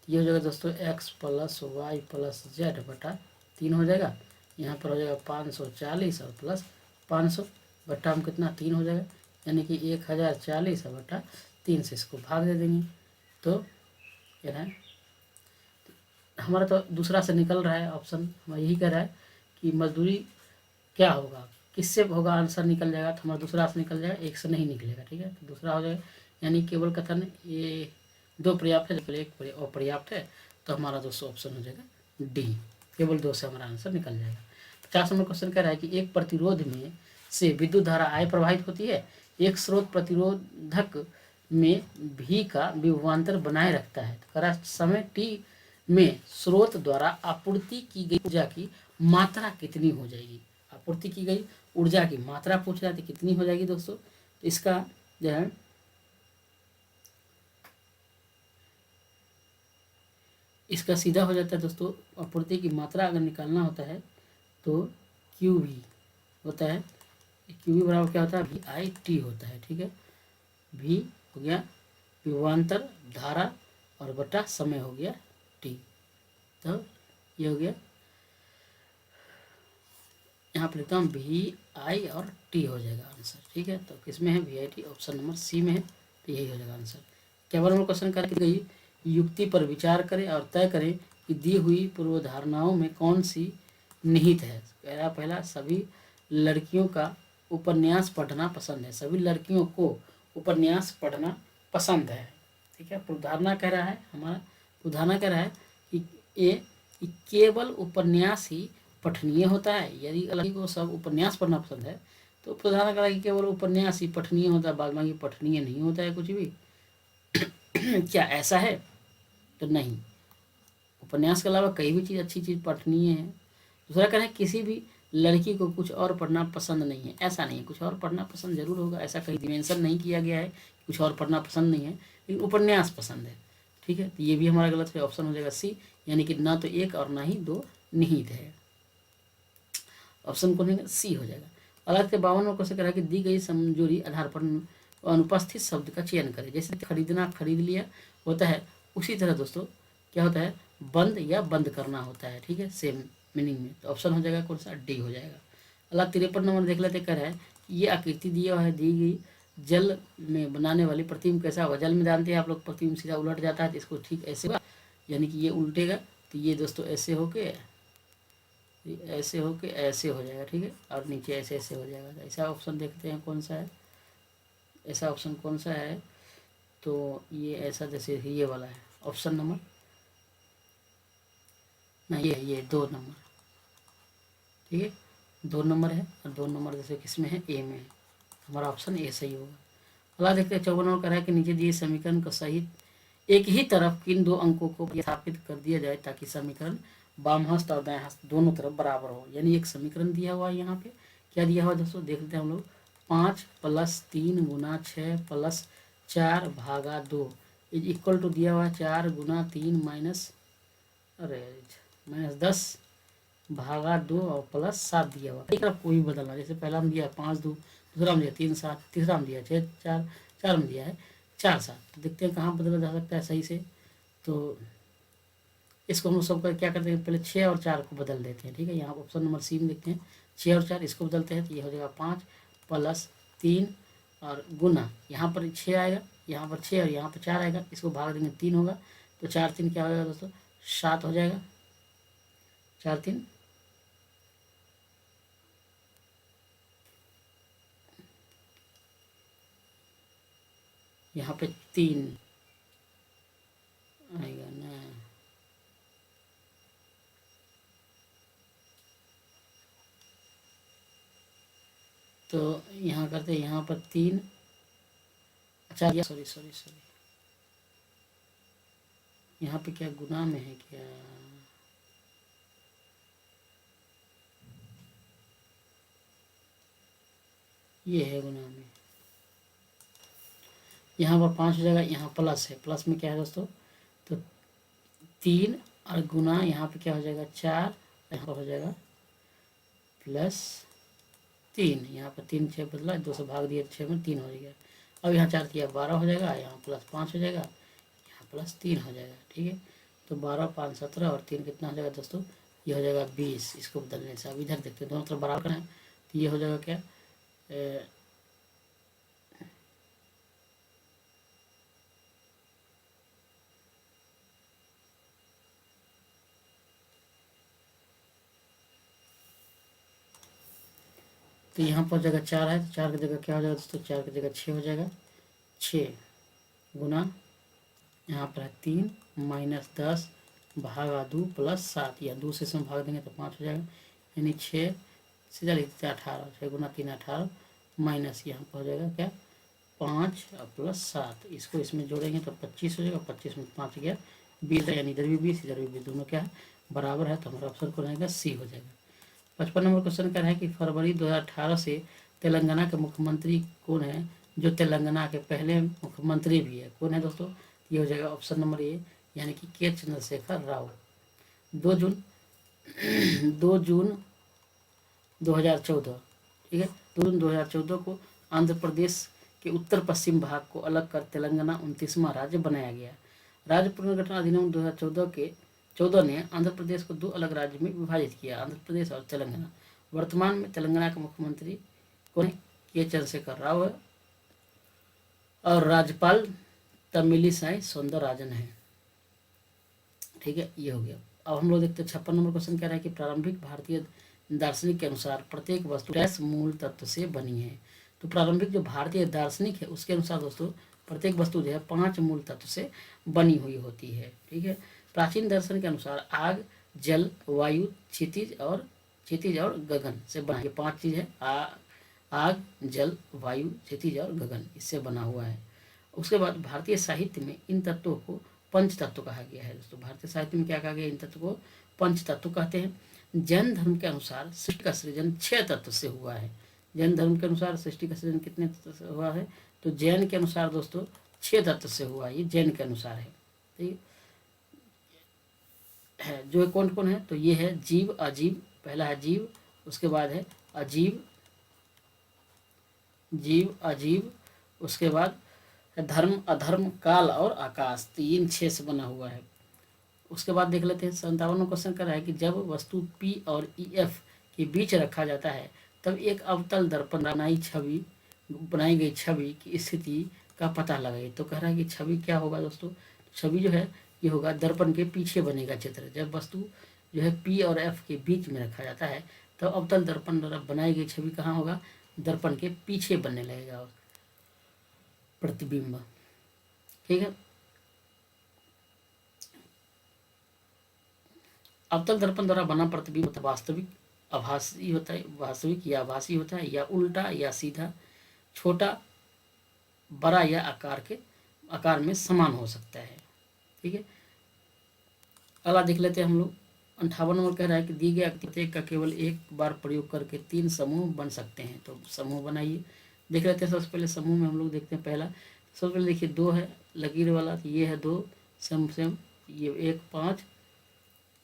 ये हो जाएगा दोस्तों x plus Y plus Z बटा 3 हो जाएगा। यहाँ पर हो जाएगा 540 और प्लस 500 बट्टा में कितना 3 हो जाएगा, यानी कि 1040 और बटा 3 से इसको भाग दे देंगे। तो क्या है हमारा, तो दूसरा से निकल रहा है ऑप्शन, हमारा यही कह रहा है कि मजदूरी क्या होगा, किससे होगा, आंसर निकल जाएगा। तो हमारा दूसरा से निकल जाएगा, एक से नहीं निकलेगा। ठीक है, तो दूसरा हो जाएगा, यानी केवल कथन ये 2 पर्याप्त है, जबकि एक अपर्याप्त है। तो हमारा दोस्तों ऑप्शन हो जाएगा डी, केवल 2 से हमारा आंसर निकल जाएगा। 50 नंबर क्वेश्चन कह रहा है कि एक प्रतिरोध में से विद्युत धारा I प्रवाहित होती है, एक स्रोत प्रतिरोधक में भी का विभवांतर बनाए रखता है। तो कह रहा है समय t में स्रोत द्वारा आपूर्ति की गई ऊर्जा की मात्रा कितनी हो जाएगी। आपूर्ति की गई ऊर्जा की मात्रा पूछ रहा है, कितनी हो जाएगी दोस्तों। तो इसका जो है इसका सीधा हो जाता है दोस्तों, आपूर्ति की मात्रा अगर निकालना होता है तो क्यू वी होता है, क्यू वी बराबर क्या होता है, वी आई टी होता है। ठीक है, वी हो गया विभवांतर धारा और बटा समय हो गया टी। तो ये हो गया, यहाँ पर लिखता हूँ वी आई और टी हो जाएगा आंसर। ठीक है, तो किसमें है, V I T, option number C में है। तो यही हो जाएगा आंसर। क्या नंबर क्वेश्चन कर गई, युक्ति पर विचार करें और तय करें कि दी हुई पूर्वधारणाओं में कौन सी निहित है। कह रहा पहला, सभी लड़कियों का उपन्यास पढ़ना पसंद है, सभी लड़कियों को उपन्यास पढ़ना पसंद है। ठीक है, पूर्वधारणा कह रहा है हमारा, पूर्वधारणा कह रहा है कि ये केवल उपन्यास ही पठनीय होता है। यदि लड़की को सब उपन्यास पढ़ना पसंद है तो प्रधान करा कि केवल उपन्यास ही पठनीय होता है, बाद बाकी पठनीय नहीं होता है कुछ भी। क्या ऐसा है, तो नहीं, उपन्यास के अलावा कई भी चीज़ अच्छी चीज़ पठनीय है। दूसरा कह रहे हैं किसी भी लड़की को कुछ और पढ़ना पसंद नहीं है, ऐसा नहीं है, कुछ और पढ़ना पसंद जरूर होगा, ऐसा कहीं डिमेंशन नहीं किया गया है कुछ और पढ़ना पसंद नहीं है, लेकिन उपन्यास पसंद है। ठीक है, तो ये भी हमारा गलत है, ऑप्शन हो जाएगा सी, यानी कि ना तो एक और ना ही 2 निहित है। ऑप्शन कौन है, सी हो जाएगा। अलग से 52 क्वेश्चन कह रहा है कि दी गई समझौरी आधार पर अनुपस्थित शब्द का चयन करें। जैसे खरीदना खरीद लिया होता है, उसी तरह दोस्तों क्या होता है, बंद या बंद करना होता है। ठीक है, सेम मीनिंग में। तो ऑप्शन हो जाएगा कौन सा, डी हो जाएगा। अलग 53 नंबर देख लेते, कह रहा है ये आकृति दिया हुआ है, दी गई जल में बनाने वाली प्रतिबिंब कैसा होगा। जल में जानते हैं आप लोग प्रतिबिंब सीधा उलट जाता है, तो इसको ठीक ऐसे होगा, यानी कि ये उल्टेगा, तो ये दोस्तों ऐसे होके ऐसे हो जाएगा। ठीक है, और नीचे ऐसे ऐसे हो जाएगा। तो ऐसा ऑप्शन देखते हैं कौन सा है, ऐसा ऑप्शन कौन सा है, तो ये ऐसा जैसे ये वाला है, ऑप्शन नंबर नहीं, ये 2 नंबर। ठीक है, 2 नंबर है, और 2 नंबर जैसे किसमें है, ए में है, हमारा ऑप्शन ए सही होगा। अगला देखते हैं 54 नंबर कह रहा है कि नीचे दिए समीकरण का सही एक ही तरफ किन 2 अंकों को स्थापित कर दिया जाए ताकि समीकरण बाम हस्त और दाएं हस्त दोनों तरफ बराबर हो। यानी एक समीकरण दिया हुआ है, यहाँ पे क्या दिया हुआ है दोस्तों, देख लेते हैं हम लोग। 5 + 3 × 6 + 4 भागा 2 इज इक्वल टू दिया हुआ है 4 × 3 -10 भागा 2 और +7 दिया हुआ है। एक तरफ कोई भी बदलना, जैसे पहला में दिया है 5 2, दूसरा में दिया 3 7, तीसरा में दिया 6 4, 4 में दिया है 4 7। तो देखते हैं कहाँ बदला जा सकता है सही से। तो इसको हम लोग सब क्या करते हैं, पहले 6 और 4 को बदल देते हैं। ठीक है, यहाँ ऑप्शन नंबर सी में देखते हैं 6 और 4 इसको बदलते हैं, तो ये हो जाएगा 5 + 3 और गुना, यहाँ पर 6 आएगा, यहाँ पर 6 और यहाँ पर 4 आएगा, इसको भाग देंगे 3 होगा, तो 4 3 क्या हो जाएगा दोस्तों, 7 हो जाएगा। 4 3 यहाँ पे 3 आएगा ना, तो यहाँ करते हैं, यहाँ पर 3, अच्छा सॉरी, यहाँ पे क्या गुना में है क्या, ये है गुना में, यहाँ पर 5 हो जाएगा, यहाँ प्लस है, प्लस में क्या है दोस्तों, तो 3 और गुना यहाँ पे क्या हो जाएगा 4, यहाँ पर हो जाएगा +3, यहाँ पर 3 6 बदला, 2 से भाग दिया 6 में 3 हो गया। अब यहाँ 4 किया 12 हो जाएगा, यहाँ +5 हो जाएगा, यहाँ +3 हो जाएगा। ठीक है, तो 12 5 17 और 3 कितना हो जाएगा दोस्तों, ये हो जाएगा 20। इसको बदलने से अब इधर देखते हैं, दोनों तरफ बराबर है, तो ये हो जाएगा क्या, तो यहाँ पर जगह 4 है, तो 4 की जगह क्या हो जाएगा दोस्तों, 4 की जगह 6 हो जाएगा। 6 गुना यहाँ पर है 3 -10 भागा 2 +7, या 2 से इसमें भाग देंगे तो 5 हो जाएगा, यानी 6 सीधा लिखते हैं 18, 6 गुना 3 18 माइनस यहाँ पर हो जाएगा क्या 5 और +7, इसको इसमें जोड़ेंगे तो 25 हो जाएगा, 25 में 5 गया 20, यानी इधर भी 20 इधर भी 20, दोनों क्या है बराबर है, तो हमारा ऑप्शन को रहेगा सी हो जाएगा। 55 नंबर क्वेश्चन क्या है कि फरवरी 2018 से तेलंगाना के मुख्यमंत्री कौन है, जो तेलंगाना के पहले मुख्यमंत्री भी है, कौन है दोस्तों, ये हो जाएगा ऑप्शन नंबर ए, यानी कि के चंद्रशेखर राव। 2 जून 2014, ठीक है, 2 जून 2014 को आंध्र प्रदेश के उत्तर पश्चिम भाग को अलग कर तेलंगाना 29वां राज्य बनाया गया। राज्य पुनर्गठन अधिनियम 2014 ने आंध्र प्रदेश को 2 अलग राज्य में विभाजित किया, आंध्र प्रदेश और तेलंगाना। वर्तमान में तेलंगाना के मुख्यमंत्री कौन है, के चंद्रशेखर राव है, और राज्यपाल तमिलिसाई सौंदरराजन है। ठीक है, ये हो गया। अब हम लोग देखते हैं 56 नंबर क्वेश्चन क्या रहा है कि प्रारंभिक भारतीय दार्शनिक के अनुसार प्रत्येक वस्तु डैश मूल तत्व से बनी है। तो प्रारंभिक जो भारतीय दार्शनिक है उसके अनुसार दोस्तों प्रत्येक वस्तु जो है 5 मूल तत्व से बनी हुई होती है। ठीक है, प्राचीन दर्शन के अनुसार आग, जल, वायु, क्षितिज और गगन से बना, ये 5 चीज है, आग, जल, वायु, क्षितिज और गगन, इससे बना हुआ है। उसके बाद भारतीय साहित्य में इन तत्वों को पंच तत्व कहा गया है। दोस्तों भारतीय साहित्य में क्या कहा गया, इन तत्व को पंच तत्व कहते हैं। जैन धर्म के अनुसार सृष्टि का सृजन 6 तत्व से हुआ है। जैन धर्म के अनुसार सृष्टि का सृजन कितने तत्व से हुआ है, तो जैन के अनुसार दोस्तों 6 तत्व से हुआ, ये जैन के अनुसार है। ठीक है, जो कौन कौन है, तो ये है जीव, अजीव, पहला है जीव, उसके बाद है अजीव, जीव, अजीव, उसके बाद धर्म, अधर्म, काल और आकाश, 3 6 से बना हुआ है। उसके बाद देख लेते हैं 57वां क्वेश्चन कर रहा है कि जब वस्तु P और EF के बीच रखा जाता है तब एक अवतल दर्पण बनाई गई छवि की स्थिति का पता लगाइए। तो कह रहा है कि छवि क्या होगा दोस्तों, छवि जो है ये होगा दर्पण के पीछे बनेगा चित्र। जब वस्तु जो है P और F के बीच में रखा जाता है तब अवतल दर्पण द्वारा बनाई गई छवि कहाँ होगा, दर्पण के पीछे बनने लगेगा प्रतिबिंब। ठीक है, अवतल दर्पण द्वारा बना प्रतिबिंब वास्तविक, आभासी होता है, वास्तविक या आभासी होता है, या उल्टा या सीधा, छोटा, बड़ा या आकार में समान हो सकता है। ठीक है, अगला देख लेते हैं हम लोग 58 नंबर कह रहा है कि दी गई प्रत्येक का केवल एक बार प्रयोग करके 3 समूह बन सकते हैं। तो समूह बनाइए, देख लेते हैं। सबसे पहले समूह में हम लोग देखते हैं पहला, सबसे पहले देखिए 2 है लकीर वाला, तो ये है 2 सेम, ये 1 5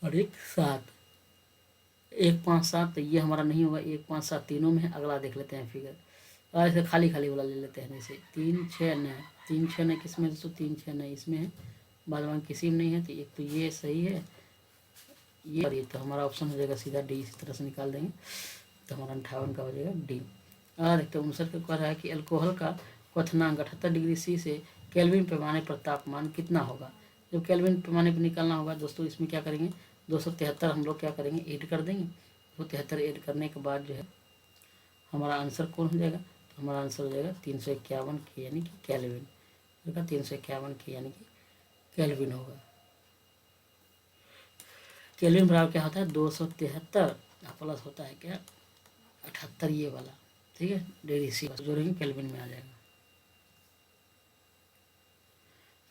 और 1 7, 1 5 7, तो ये हमारा नहीं होगा, 1 5 7 तीनों में है। अगला देख लेते हैं फिगर, ऐसे खाली वाला ले लेते हैं, जैसे 3 6 नहीं, 3 6 नहीं किस में दोस्तों, 3 6 नहीं इसमें है, बाद में किसी में नहीं है, तो एक तो ये सही है, ये और ये, तो हमारा ऑप्शन हो जाएगा सीधा डी। इसी तरह से निकाल देंगे तो हमारा 58 का हो जाएगा डी। देखते हैं 59 का कह रहा है कि अल्कोहल का क्वथनांक 78 डिग्री सी से केल्विन पैमाने पर तापमान कितना होगा। जब केल्विन पैमाने पर निकालना होगा दोस्तों, इसमें क्या करेंगे 273 हम लोग क्या करेंगे ऐड कर देंगे। 273 ऐड करने के बाद जो है हमारा आंसर कौन हो जाएगा, तो हमारा आंसर हो जाएगा 351 के, यानी कि केल्विन, 351 के यानी कि केल्विन होगा। केल्विन बराबर क्या होता है 273 प्लस होता है क्या 78, ये वाला। ठीक है, डिग्री सी जोड़ेंगे केल्विन में आ जाएगा।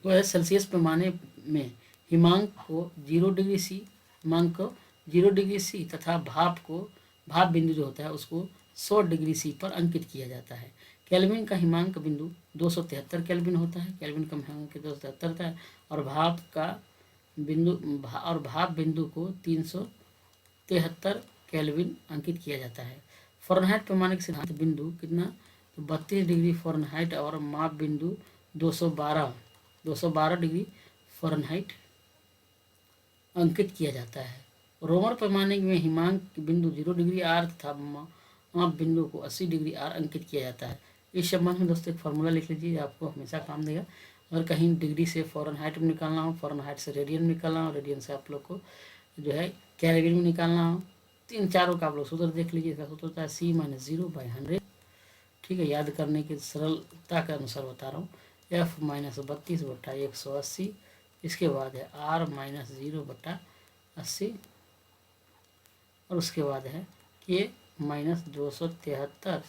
तो सेल्सियस पैमाने में हिमांक को 0 डिग्री सी, हिमांक को 0 डिग्री सी तथा भाप बिंदु जो होता है उसको 100 डिग्री सी पर अंकित किया जाता है। केल्विन का हिमांक बिंदु 273 केल्विन होता है, केल्विन का हिमांक 273 होता है, और भाप बिंदु को 373 केल्विन अंकित किया जाता है। फ़ारेनहाइट पैमाने के सिद्धांत बिंदु कितना तो 32 डिग्री फ़ारेनहाइट और माप बिंदु 212 डिग्री फ़ारेनहाइट अंकित किया जाता है। रोमन पैमाने में हिमांक बिंदु 0 डिग्री आर तथा माप बिंदु को 80 डिग्री आर अंकित किया जाता है। इस संबंध में दोस्तों एक फार्मूला लिख लीजिए, आपको हमेशा काम देगा। अगर कहीं डिग्री से फ़ारेनहाइट में निकालना हो, फ़ारेनहाइट से रेडियन में निकालना हो, रेडियन से आप लोग को जो है केल्विन में निकालना हो, तीन चारों का आप लोग सूत्र देख लीजिए। इसका सूत्र होता है C-0/100। ठीक है, याद करने की सरलता के अनुसार बता रहा हूँ। F-32/180, इसके बाद है R-0/80 और उसके बाद है K-273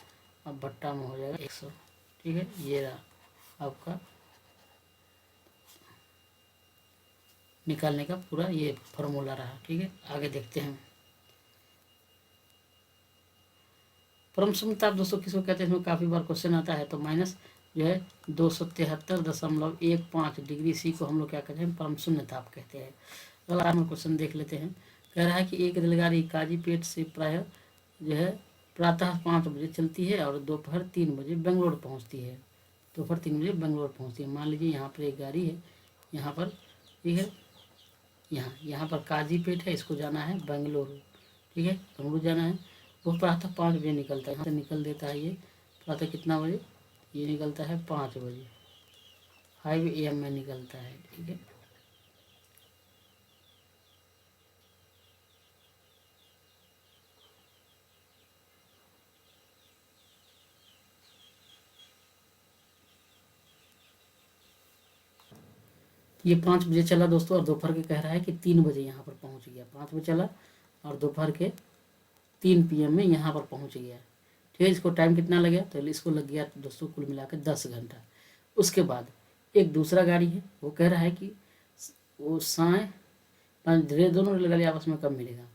अब भट्टा में हो जाएगा 100। ठीक है, ये रहा आपका निकालने का पूरा ये फॉर्मूला रहा। ठीक है, आगे देखते हैं। परम शून्यता दोस्तों किसको कहते हैं, इसमें काफ़ी बार क्वेश्चन आता है। तो माइनस जो है 273.15 डिग्री सी को हम लोग क्या कहते हैं, परम शून्यता आप कहते हैं। अगला हम क्वेश्चन देख लेते हैं। कह रहा है कि एक रेलगाड़ी काजीपेट से प्रायः जो है प्रातः 5 बजे चलती है और दोपहर 3 बजे बेंगलोर पहुंचती है। दोपहर 3 बजे बेंगलोर पहुंचती है। मान लीजिए यहाँ पर एक गाड़ी है, यहाँ पर ठीक है, यहाँ पर काजीपेट है, इसको जाना है बेंगलुरु। ठीक है, बेंगलुरु जाना है। वो प्रातः 5 बजे निकलता है, यहाँ से निकल देता है। ये प्रातः कितना बजे, ये निकलता है 5 बजे, 5 AM में निकलता है। ठीक है, ये 5 बजे चला दोस्तों, और दोपहर के कह रहा है कि 3 बजे यहाँ पर पहुँच गया। 5 बजे चला और दोपहर के 3 PM में यहाँ पर पहुँच गया। ठीक है, इसको टाइम कितना लग गया, तो इसको लग गया दोस्तों कुल मिलाकर 10 घंटा। उसके बाद एक दूसरा गाड़ी है, वो कह रहा है कि वो साय दोनों रेलगाड़ी आपस में कब मिलेगा।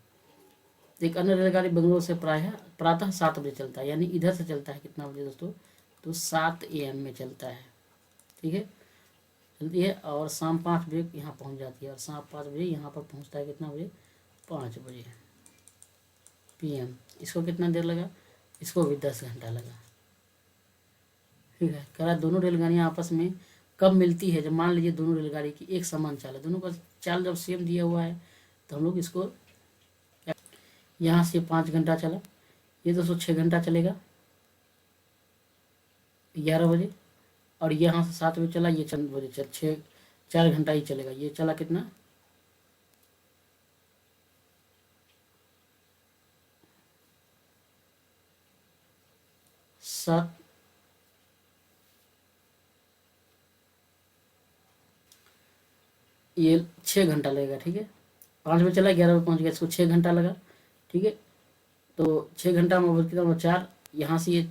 एक अन्य रेलगाड़ी बेंगलोर से प्रातः 7 बजे चलता है, यानी इधर से चलता है कितना बजे दोस्तों, तो 7 AM में चलता है। ठीक है, चलती है और शाम 5 बजे यहाँ पहुँच जाती है, और शाम 5 बजे यहाँ पर पहुँचता है कितना बजे, 5 बजे PM। इसको कितना देर लगा, इसको भी 10 घंटा लगा। ठीक है, कह रहा है दोनों रेलगाड़ियाँ आपस में कब मिलती है, जब मान लीजिए दोनों रेलगाड़ी की एक समान चाल है, दोनों का चाल जब सेम दिया हुआ है, तो हम लोग इसको यहाँ से 5 घंटा चला, ये 6 घंटा चलेगा 11 बजे, और यहाँ से 7 बजे चला, ये 4 बजे चल 4 घंटा ही चलेगा। ये चला कितना, 7, ये 6 घंटा लगेगा। ठीक है, 5 बजे चला, 11 बजे पहुँच गया, इसको 6 घंटा लगा। ठीक है, तो 6 घंटा में कितना, 4, यहाँ से ये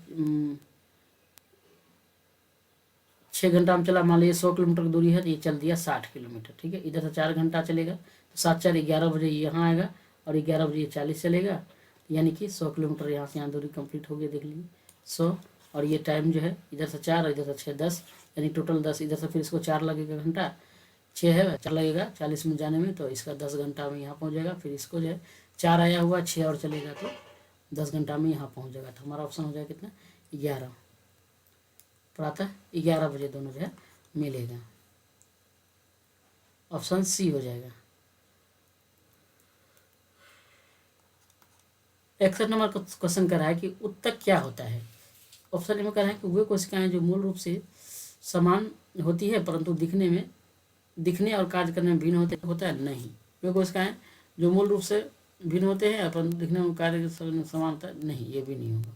6 घंटा में चला, मान लीजिए 100 किलोमीटर की दूरी है, तो ये चल दिया 60 किलोमीटर। ठीक है, इधर से 4 घंटा चलेगा, तो 7 4 11 बजे यहाँ आएगा, और 11 बजे 40 चलेगा, यानी कि 100 किलोमीटर यहाँ से यहाँ दूरी कंप्लीट हो गई। देख लीजिए 100, और ये टाइम जो है इधर से 4 और इधर से 6, 10, यानी टोटल 10। इधर से फिर इसको 4 लगेगा घंटा, 6 है 4 लगेगा 40 में जाने में, तो इसका 10 घंटा में यहाँ पहुँच जाएगा। फिर इसको जो है 4 आया हुआ, 6 और चलेगा तो 10 घंटा में यहाँ पहुँच जाएगा। तो हमारा ऑप्शन हो जाएगा कितना, 11, प्रातः 11 बजे दोनों जो है मिलेगा। ऑप्शन C हो जाएगा। 61 नंबर क्वेश्चन कर रहा है कि उत्तक क्या होता है। ऑप्शन में कह रहा है कि वे कोशिकाएं जो मूल रूप से समान होती है परंतु दिखने और कार्य करने में भिन्न होता है, नहीं। वे कोशिकाएं जो मूल रूप से भिन्न होते हैं परंतु दिखने में कार्य समान होता है, नहीं, ये भी नहीं होगा।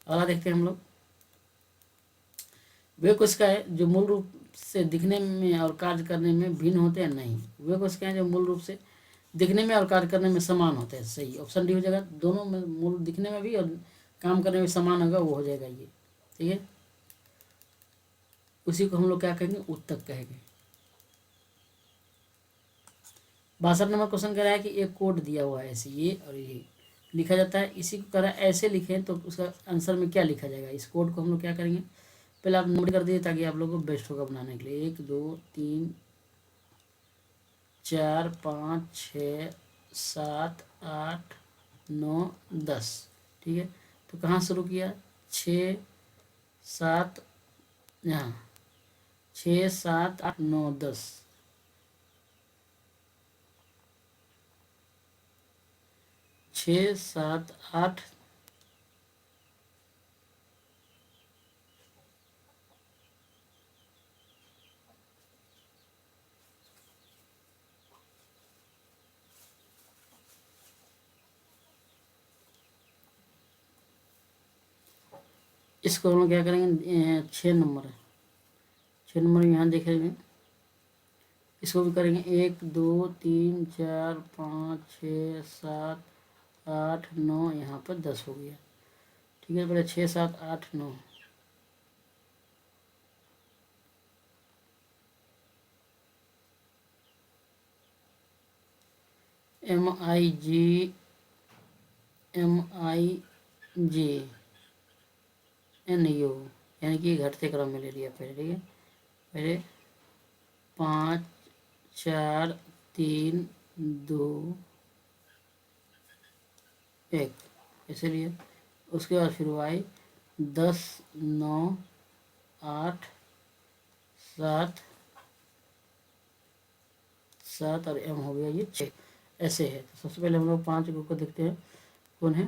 अगला देखते हैं हम लोग। वे कोशिकाएं जो मूल रूप से दिखने में और कार्य करने में भिन्न होते हैं, नहीं। वे कोशिकाएं जो मूल रूप से दिखने में और कार्य करने में समान होते हैं, सही। ऑप्शन डी हो जाएगा, दोनों में मूल दिखने में भी और काम करने में समान होगा, वो हो जाएगा ये। ठीक है, उसी को हम लोग क्या कहेंगे, उत्तक कहेंगे। 62 नंबर क्वेश्चन कह रहा है कि एक कोड दिया हुआ है ऐसे, ये और ये लिखा जाता है, इसी को कह रहा है ऐसे लिखें, तो उसका आंसर में क्या लिखा जाएगा। इस कोड को हम लोग क्या करेंगे, पहले आप नोट कर दीजिए ताकि आप लोगों को बेस्ट होगा बनाने के लिए। 1 2 3 4 5 6 7 8 9 10। ठीक है, तो कहाँ शुरू किया, 6 7, यहाँ 6 7 8 9 10, 6 7 8, इसको हम लोग क्या करेंगे, 6 नंबर है, 6 नंबर यहाँ देखेंगे, इसको भी करेंगे 1 2 3 4 5 6 7 8 9, यहाँ पर 10 हो गया। ठीक है, पहले 6 7 8 9, MIGNU, यानी कि घटते क्रम में ले लिया पहले। ठीक है, पहले 5 4 3 2 1 ऐसे लिए, उसके बाद फिर वाई 10 9 8 7 7 और एम हो गया ये 6, ऐसे है। तो सबसे पहले हम लोग 5 को देखते हैं कौन है।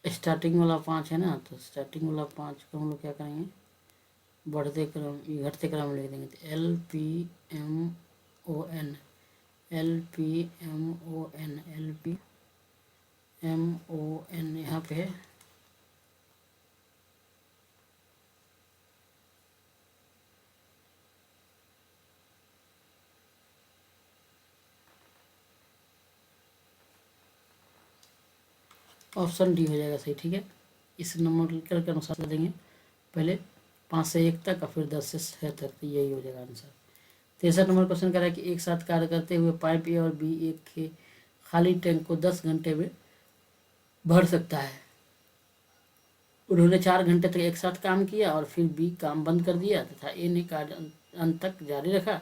स्टार्टिंग वाला 5 है ना, तो स्टार्टिंग वाला 5 को हम लोग क्या करेंगे, बढ़ते क्रम घटते क्रम में लिख देंगे। तो LPMON LPMON LPMON यहाँ पे है। ऑप्शन डी हो जाएगा सही। ठीक है, इस नंबर के अनुसार देंगे, पहले 5 से 1 तक और फिर 10 से 6 तक, तो यही हो जाएगा आंसर। 63 नंबर क्वेश्चन कह रहा है कि एक साथ कार्य करते हुए पाइप ए और बी एक के खाली टैंक को 10 घंटे में भर सकता है। उन्होंने 4 घंटे तक एक साथ काम किया और फिर बी काम बंद कर दिया तथा ए ने कार्य अंत तक जारी रखा।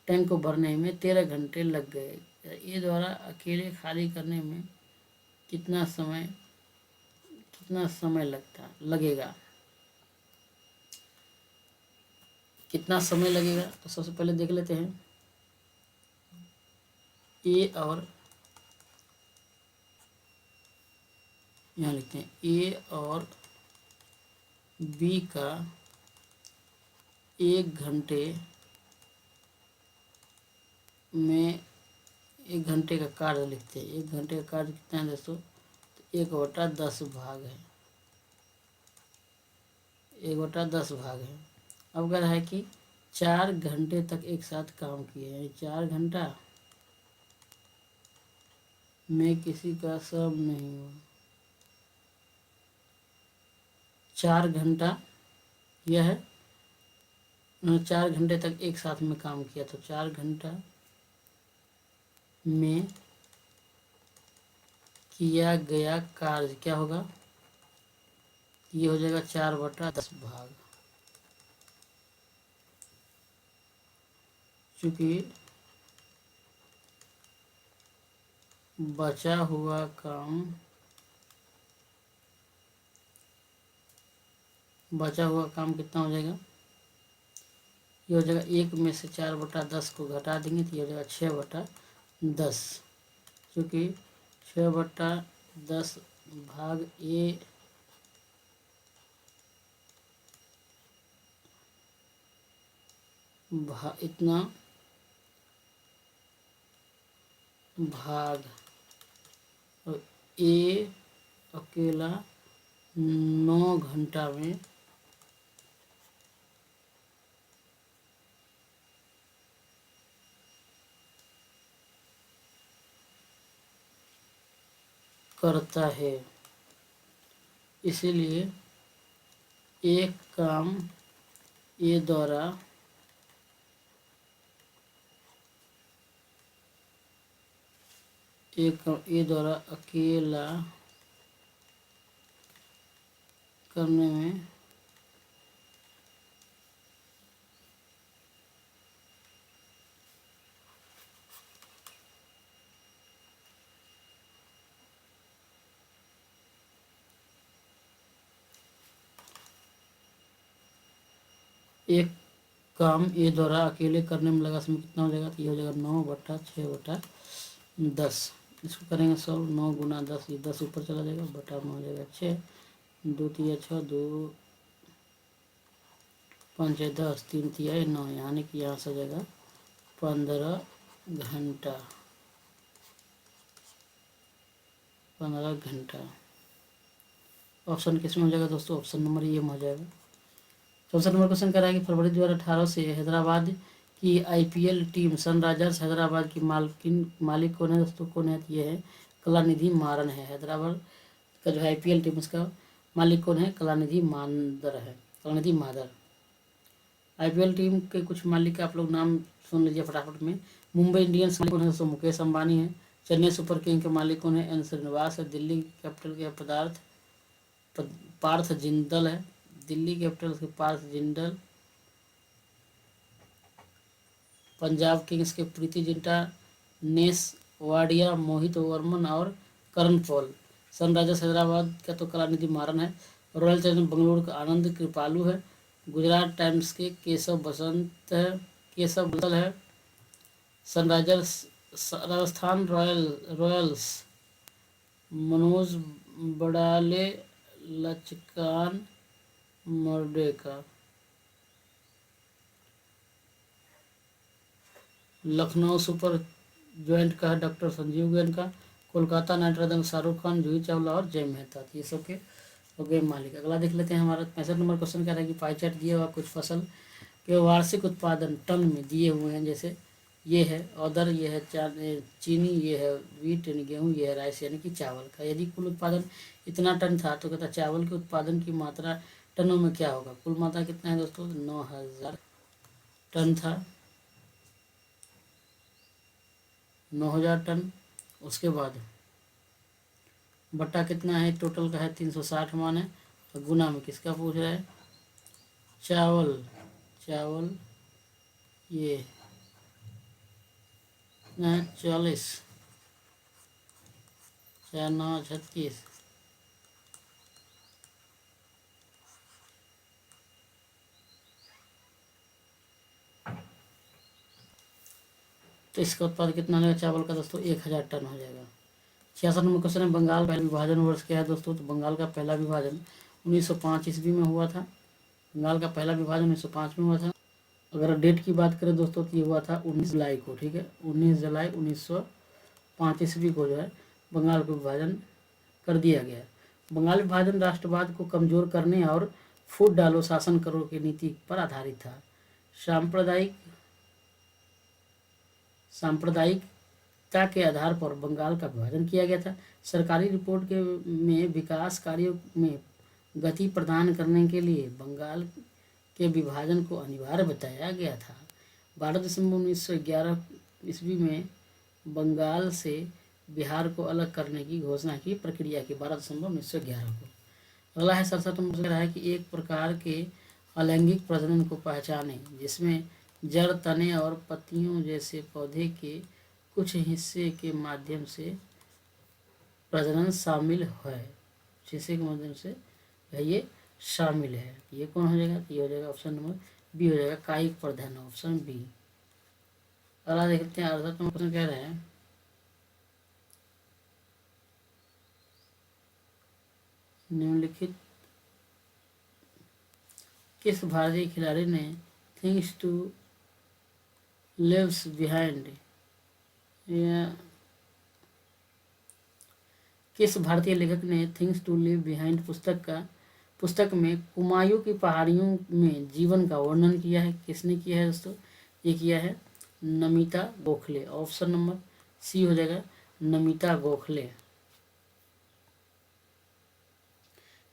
टैंक को भरने में 13 घंटे लग गए। ए द्वारा अकेले खाली करने में कितना समय लगेगा, कितना समय लगेगा? तो सबसे पहले देख लेते हैं, ए और यहाँ लिखते हैं ए और बी का 1 घंटे में 1 घंटे का कार्य लिखते हैं। 1 घंटे का कार्य कितना है दोस्तों? तो 1/10 भाग है, 1/10 भाग है। अब कह रहा है कि 4 घंटे तक एक साथ काम किए, यानी 4 घंटा में किसी का श्रम नहीं हुआ। 4 घंटा यह है, उन्होंने 4 घंटे तक एक साथ में काम किया, तो 4 घंटा में किया गया कार्य क्या होगा? ये हो जाएगा 4/10 भाग, चूंकि बचा हुआ काम कितना हो जाएगा? ये हो जाएगा 1 में से 4/10 को घटा देंगे तो ये हो जाएगा 6/10, क्योंकि 6/10 भाग ए इतना भाग, और ए अकेला 9 घंटा में करता है, इसीलिए एक काम ए द्वारा अकेला करने में एक काम ए द्वारा अकेले करने में लगा समय कितना हो जाएगा? तो ये हो जाएगा 9/6/10। इसको करेंगे 9 × 10, ये 10 ऊपर चला जाएगा, बटा में हो जाएगा 6, 2 × 6, 2 5 × 10, 3 × 9, यानी कि यहाँ से हो जाएगा 15 घंटा। 15 घंटा ऑप्शन किस में हो जाएगा दोस्तों? ऑप्शन नंबर ये में हो जाएगा। 64 नंबर क्वेश्चन कह रहा है कि फरवरी 2018 से हैदराबाद की आईपीएल टीम सनराइजर्स हैदराबाद की मालिक कौन है दोस्तों? कौन है? ये है कलानिधि मारन है। हैदराबाद का जो है आईपीएल टीम, उसका मालिक कौन है? कलानिधि मादर। आईपीएल टीम के कुछ मालिक आप लोग नाम सुन लीजिए फटाफट में। मुंबई इंडियंस मालिक कौन है दोस्तों? मुकेश अंबानी है। चेन्नई सुपर किंग के मालिक कौन है? एन श्रीनिवास है। दिल्ली कैपिटल के पार्थ जिंदल है। दिल्ली कैपिटल्स के पार्थ जिंदल। पंजाब किंग्स के प्रीति जिंटा, नेस वाडिया, मोहित वर्मन और करण पॉल। सनराइजर्स हैदराबाद का तो कलानिधि मारन है। रॉयल चैलेंजर्स बेंगलुरु का आनंद कृपालू है। गुजरात टाइम्स के केशव बंसल है। Sunrisers Rajasthan Royals Manoj Badale, Lachlan Murdoch. Lucknow Super Giant का है डॉक्टर संजीव गोयल का। कोलकाता नाइट राइडर्स शाहरुख खान, जूही चावला और जय मेहता। ये सब के हो गए मालिक। अगला देख लेते हैं। हमारा 65 नंबर क्वेश्चन कह रहा है कि पाई चार्ट दिया हुआ कुछ फसल के वार्षिक उत्पादन टन में दिए हुए हैं। जैसे ये है अदर, ये है चीनी, ये है वीट यानी गेहूँ, ये है राइस यानी कि चावल का। यदि कुल उत्पादन इतना टन था तो कहता चावल के उत्पादन की मात्रा टनों में क्या होगा? कुल मात्रा कितना है दोस्तों? 9000 टन था। 9000 टन। उसके बाद बट्टा कितना है? टोटल का है 360 मान है। और गुना में किसका पूछ रहा है? चावल ये 40, 4 9 36। तो इसका उत्पादन कितना होगा चावल का दोस्तों? 1000 टन हो जाएगा। 66 नंबर क्वेश्चन है बंगाल पहला विभाजन वर्ष क्या है दोस्तों? तो बंगाल का पहला विभाजन 1905 ईस्वी में हुआ था। बंगाल का पहला विभाजन 1905 में हुआ था। अगर डेट की बात करें दोस्तों तो ये हुआ था 19 जुलाई को। ठीक है, 19 जुलाई 1905 ईस्वी को जो है बंगाल को विभाजन कर दिया गया। बंगाल विभाजन राष्ट्रवाद को कमजोर करने और फूट डालो शासन करो की नीति पर आधारित था। सांप्रदायिकता के आधार पर बंगाल का विभाजन किया गया था। सरकारी रिपोर्ट में विकास कार्यों में गति प्रदान करने के लिए बंगाल के विभाजन को अनिवार्य बताया गया था। 12 दिसंबर 1911 ईस्वी में बंगाल से बिहार को अलग करने की घोषणा की प्रक्रिया की। 12 दिसंबर 1911 को। अगला है 67 नंबर है कि एक प्रकार के अलैंगिक प्रजनन को पहचाने जिसमें जड़, तने और पत्तियों जैसे पौधे के कुछ हिस्से के माध्यम से प्रजनन शामिल है। हिस्से के माध्यम से ये शामिल है। ये कौन हो जाएगा? ये हो जाएगा ऑप्शन नंबर बी हो जाएगा, कायिक प्रजनन, ऑप्शन बी। अगला देखते हैं 68 नंबर क्वेश्चन कह रहे हैं निम्नलिखित किस भारतीय खिलाड़ी ने थिंग्स टू लिव्स बिहाइंड या किस भारतीय लेखक ने थिंग्स टू लिव बिहाइंड पुस्तक में कुमायूं की पहाड़ियों में जीवन का वर्णन किया है? किसने किया है दोस्तों? ये किया है Namita Gokhale. Option number C हो जाएगा, नमिता गोखले।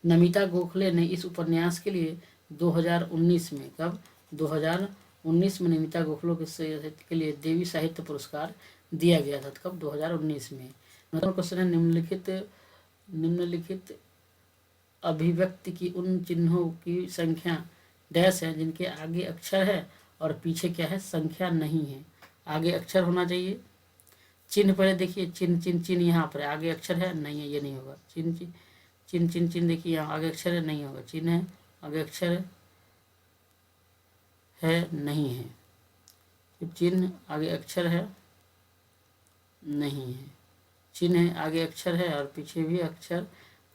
नमिता गोखले ने इस उपन्यास के लिए 2019 में, कब? 2019 में नमिता गोखले के लिए देवी साहित्य पुरस्कार दिया गया था। कब? 2019 में। क्वेश्चन है निम्नलिखित अभिव्यक्ति की उन चिन्हों की संख्या डैश है जिनके आगे अक्षर है और पीछे क्या है? संख्या नहीं है। आगे अक्षर होना चाहिए। चिन्ह पहले देखिए, चिन्ह यहाँ पर आगे अक्षर है, नहीं है, ये नहीं होगा। चिन्ह देखिए यहाँ आगे अक्षर है, नहीं होगा। चिन्ह है, आगे अक्षर है, है नहीं है, फिर चिन्ह आगे अक्षर है नहीं है, चिन्ह है आगे अक्षर है और पीछे भी अक्षर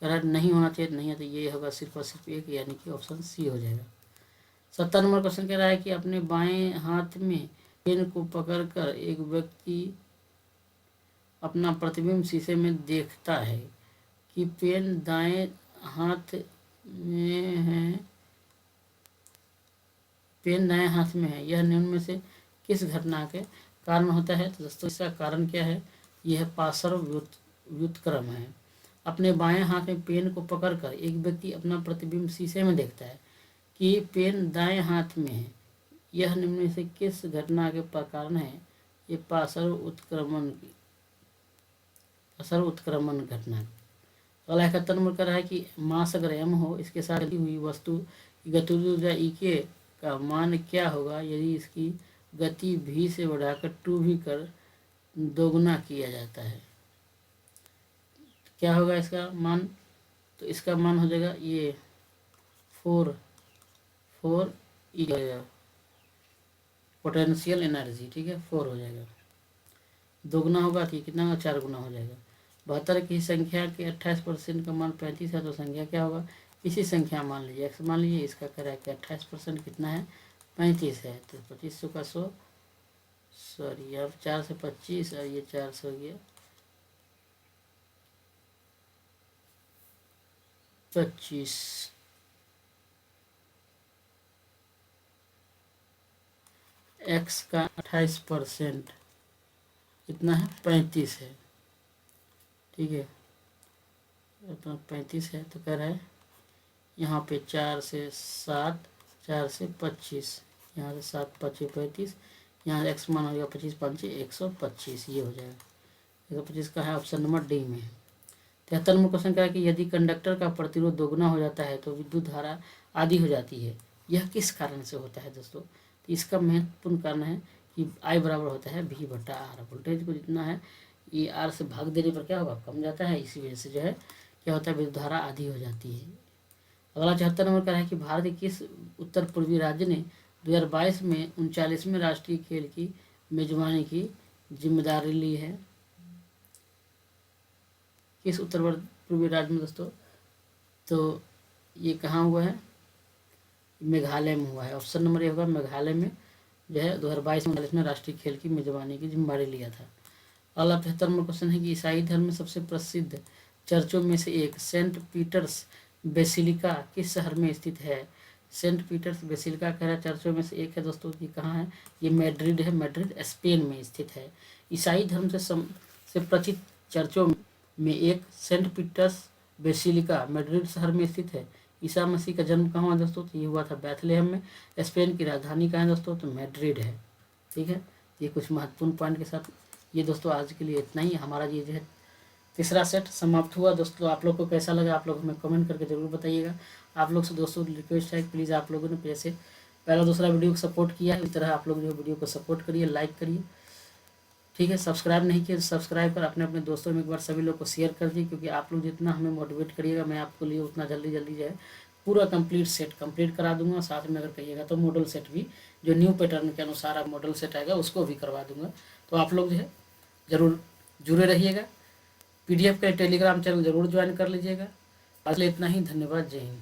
कह नहीं होना चाहिए, नहीं है, तो ये होगा सिर्फ और सिर्फ एक, यानी कि ऑप्शन सी हो जाएगा। 70 नंबर क्वेश्चन कह रहा है कि अपने बाएं हाथ में पेन को पकड़कर एक व्यक्ति अपना प्रतिबिंब शीशे में देखता है कि पेन दाएं हाथ में है, पेन दाएं हाथ में है, यह निम्न में से किस घटना के कारण होता है? तो दोस्तों इसका कारण क्या है? यह पार्श्व व्युत्क्रम है। अपने बाएं हाथ में पेन को पकड़कर एक व्यक्ति अपना प्रतिबिंब शीशे में देखता है कि पेन दाएं हाथ में है, यह निम्न में से किस घटना के कारण है? ये पार्श्व उत्क्रमण घटना। अगला 71 नंबर कर रहा है कि मास अगर m हो, इसके साथ चली हुई वस्तु की गतिज ऊर्जा E का मान क्या होगा यदि इसकी गति v से बढ़ाकर 2v कर दोगुना किया जाता है? क्या होगा इसका मान? तो इसका मान हो जाएगा ये 4 E पोटेंशियल एनर्जी, ठीक है, 4 हो जाएगा। दोगुना होगा तो कितना होगा? 4 गुना हो जाएगा। 72 की संख्या के 28% का मान 35 है, तो संख्या क्या होगा? इसी संख्या मान लीजिए, x मान लीजिए, इसका कह रहा है कि 28% कितना है? 35 है, तो 2500 का 100, सॉरी अब 4 से 25 और ये 4 से हो गया 25, x का 28% कितना है? 35 है, ठीक है, अपना 35 है, तो कह रहा है यहाँ पे 4 से 7, 4 से 25, यहाँ से 7 25 35, यहाँ से x मान हो जाएगा 25 5 125, ये हो जाएगा 125 का है ऑप्शन नंबर डी में। 73 नंबर क्वेश्चन क्या है कि यदि कंडक्टर का प्रतिरोध दोगुना हो जाता है तो विद्युत धारा आधी हो जाती है, यह किस कारण से होता है दोस्तों? तो इसका महत्वपूर्ण कारण है कि I बराबर होता है V/R। वोल्टेज को जितना है ये R से भाग देने पर क्या होगा? कम जाता है, इसी वजह से जो है क्या होता है? विद्युत धारा आधी हो जाती है। अगला 74 नंबर का है कि भारत के किस उत्तर पूर्वी राज्य ने 2022 में 39वें राष्ट्रीय खेल की मेजबानी की जिम्मेदारी ली है? किस उत्तर पूर्वी राज्य में दोस्तों? तो ये कहाँ हुआ है? मेघालय में हुआ है। ऑप्शन नंबर ए होगा, मेघालय में जो है 2022 में राष्ट्रीय खेल की मेजबानी की जिम्मेदारी लिया था। अगला 75 नंबर क्वेश्चन है कि ईसाई धर्म में सबसे प्रसिद्ध चर्चों में से एक सेंट पीटर्स बेसिलिका किस शहर में स्थित है? सेंट पीटर्स बेसिलिका कह रहा है चर्चों में से एक है दोस्तों, ये कहाँ है? ये मैड्रिड है, मैड्रिड स्पेन में स्थित है। ईसाई धर्म से प्रचित चर्चों में एक सेंट पीटर्स बेसिलिका मैड्रिड शहर में स्थित है। ईसा मसीह का जन्म कहाँ हुआ दोस्तों? तो ये हुआ था बैथलेहम में। स्पेन की राजधानी कहाँ है दोस्तों? तो मैड्रिड है, ठीक है। ये कुछ महत्वपूर्ण पॉइंट के साथ ये दोस्तों आज के लिए इतना ही। हमारा ये जो है तीसरा सेट समाप्त हुआ दोस्तों। आप लोग को कैसा लगा आप लोग हमें कमेंट करके ज़रूर बताइएगा। आप लोग से दोस्तों रिक्वेस्ट है प्लीज़ आप लोगों ने जैसे पहला दूसरा वीडियो को सपोर्ट किया है इस तरह आप लोग जो वीडियो को सपोर्ट करिए, लाइक करिए, ठीक है। सब्सक्राइब नहीं किया तो सब्सक्राइब कर अपने अपने दोस्तों में एक बार सभी लोग को शेयर कर दिए, क्योंकि आप लोग जितना हमें मोटिवेट करिएगा मैं आपको लिए उतना जल्दी जल्दी जो है पूरा कंप्लीट सेट कंप्लीट करा दूंगा। साथ में अगर कहिएगा तो मॉडल सेट भी जो न्यू पैटर्न के अनुसार आप मॉडल सेट आएगा उसको भी करवा दूंगा। तो आप लोग जो है ज़रूर जुड़े रहिएगा। PDF का टेलीग्राम चैनल ज़रूर ज्वाइन कर लीजिएगा। बस इतना ही, धन्यवाद, जय हिंद।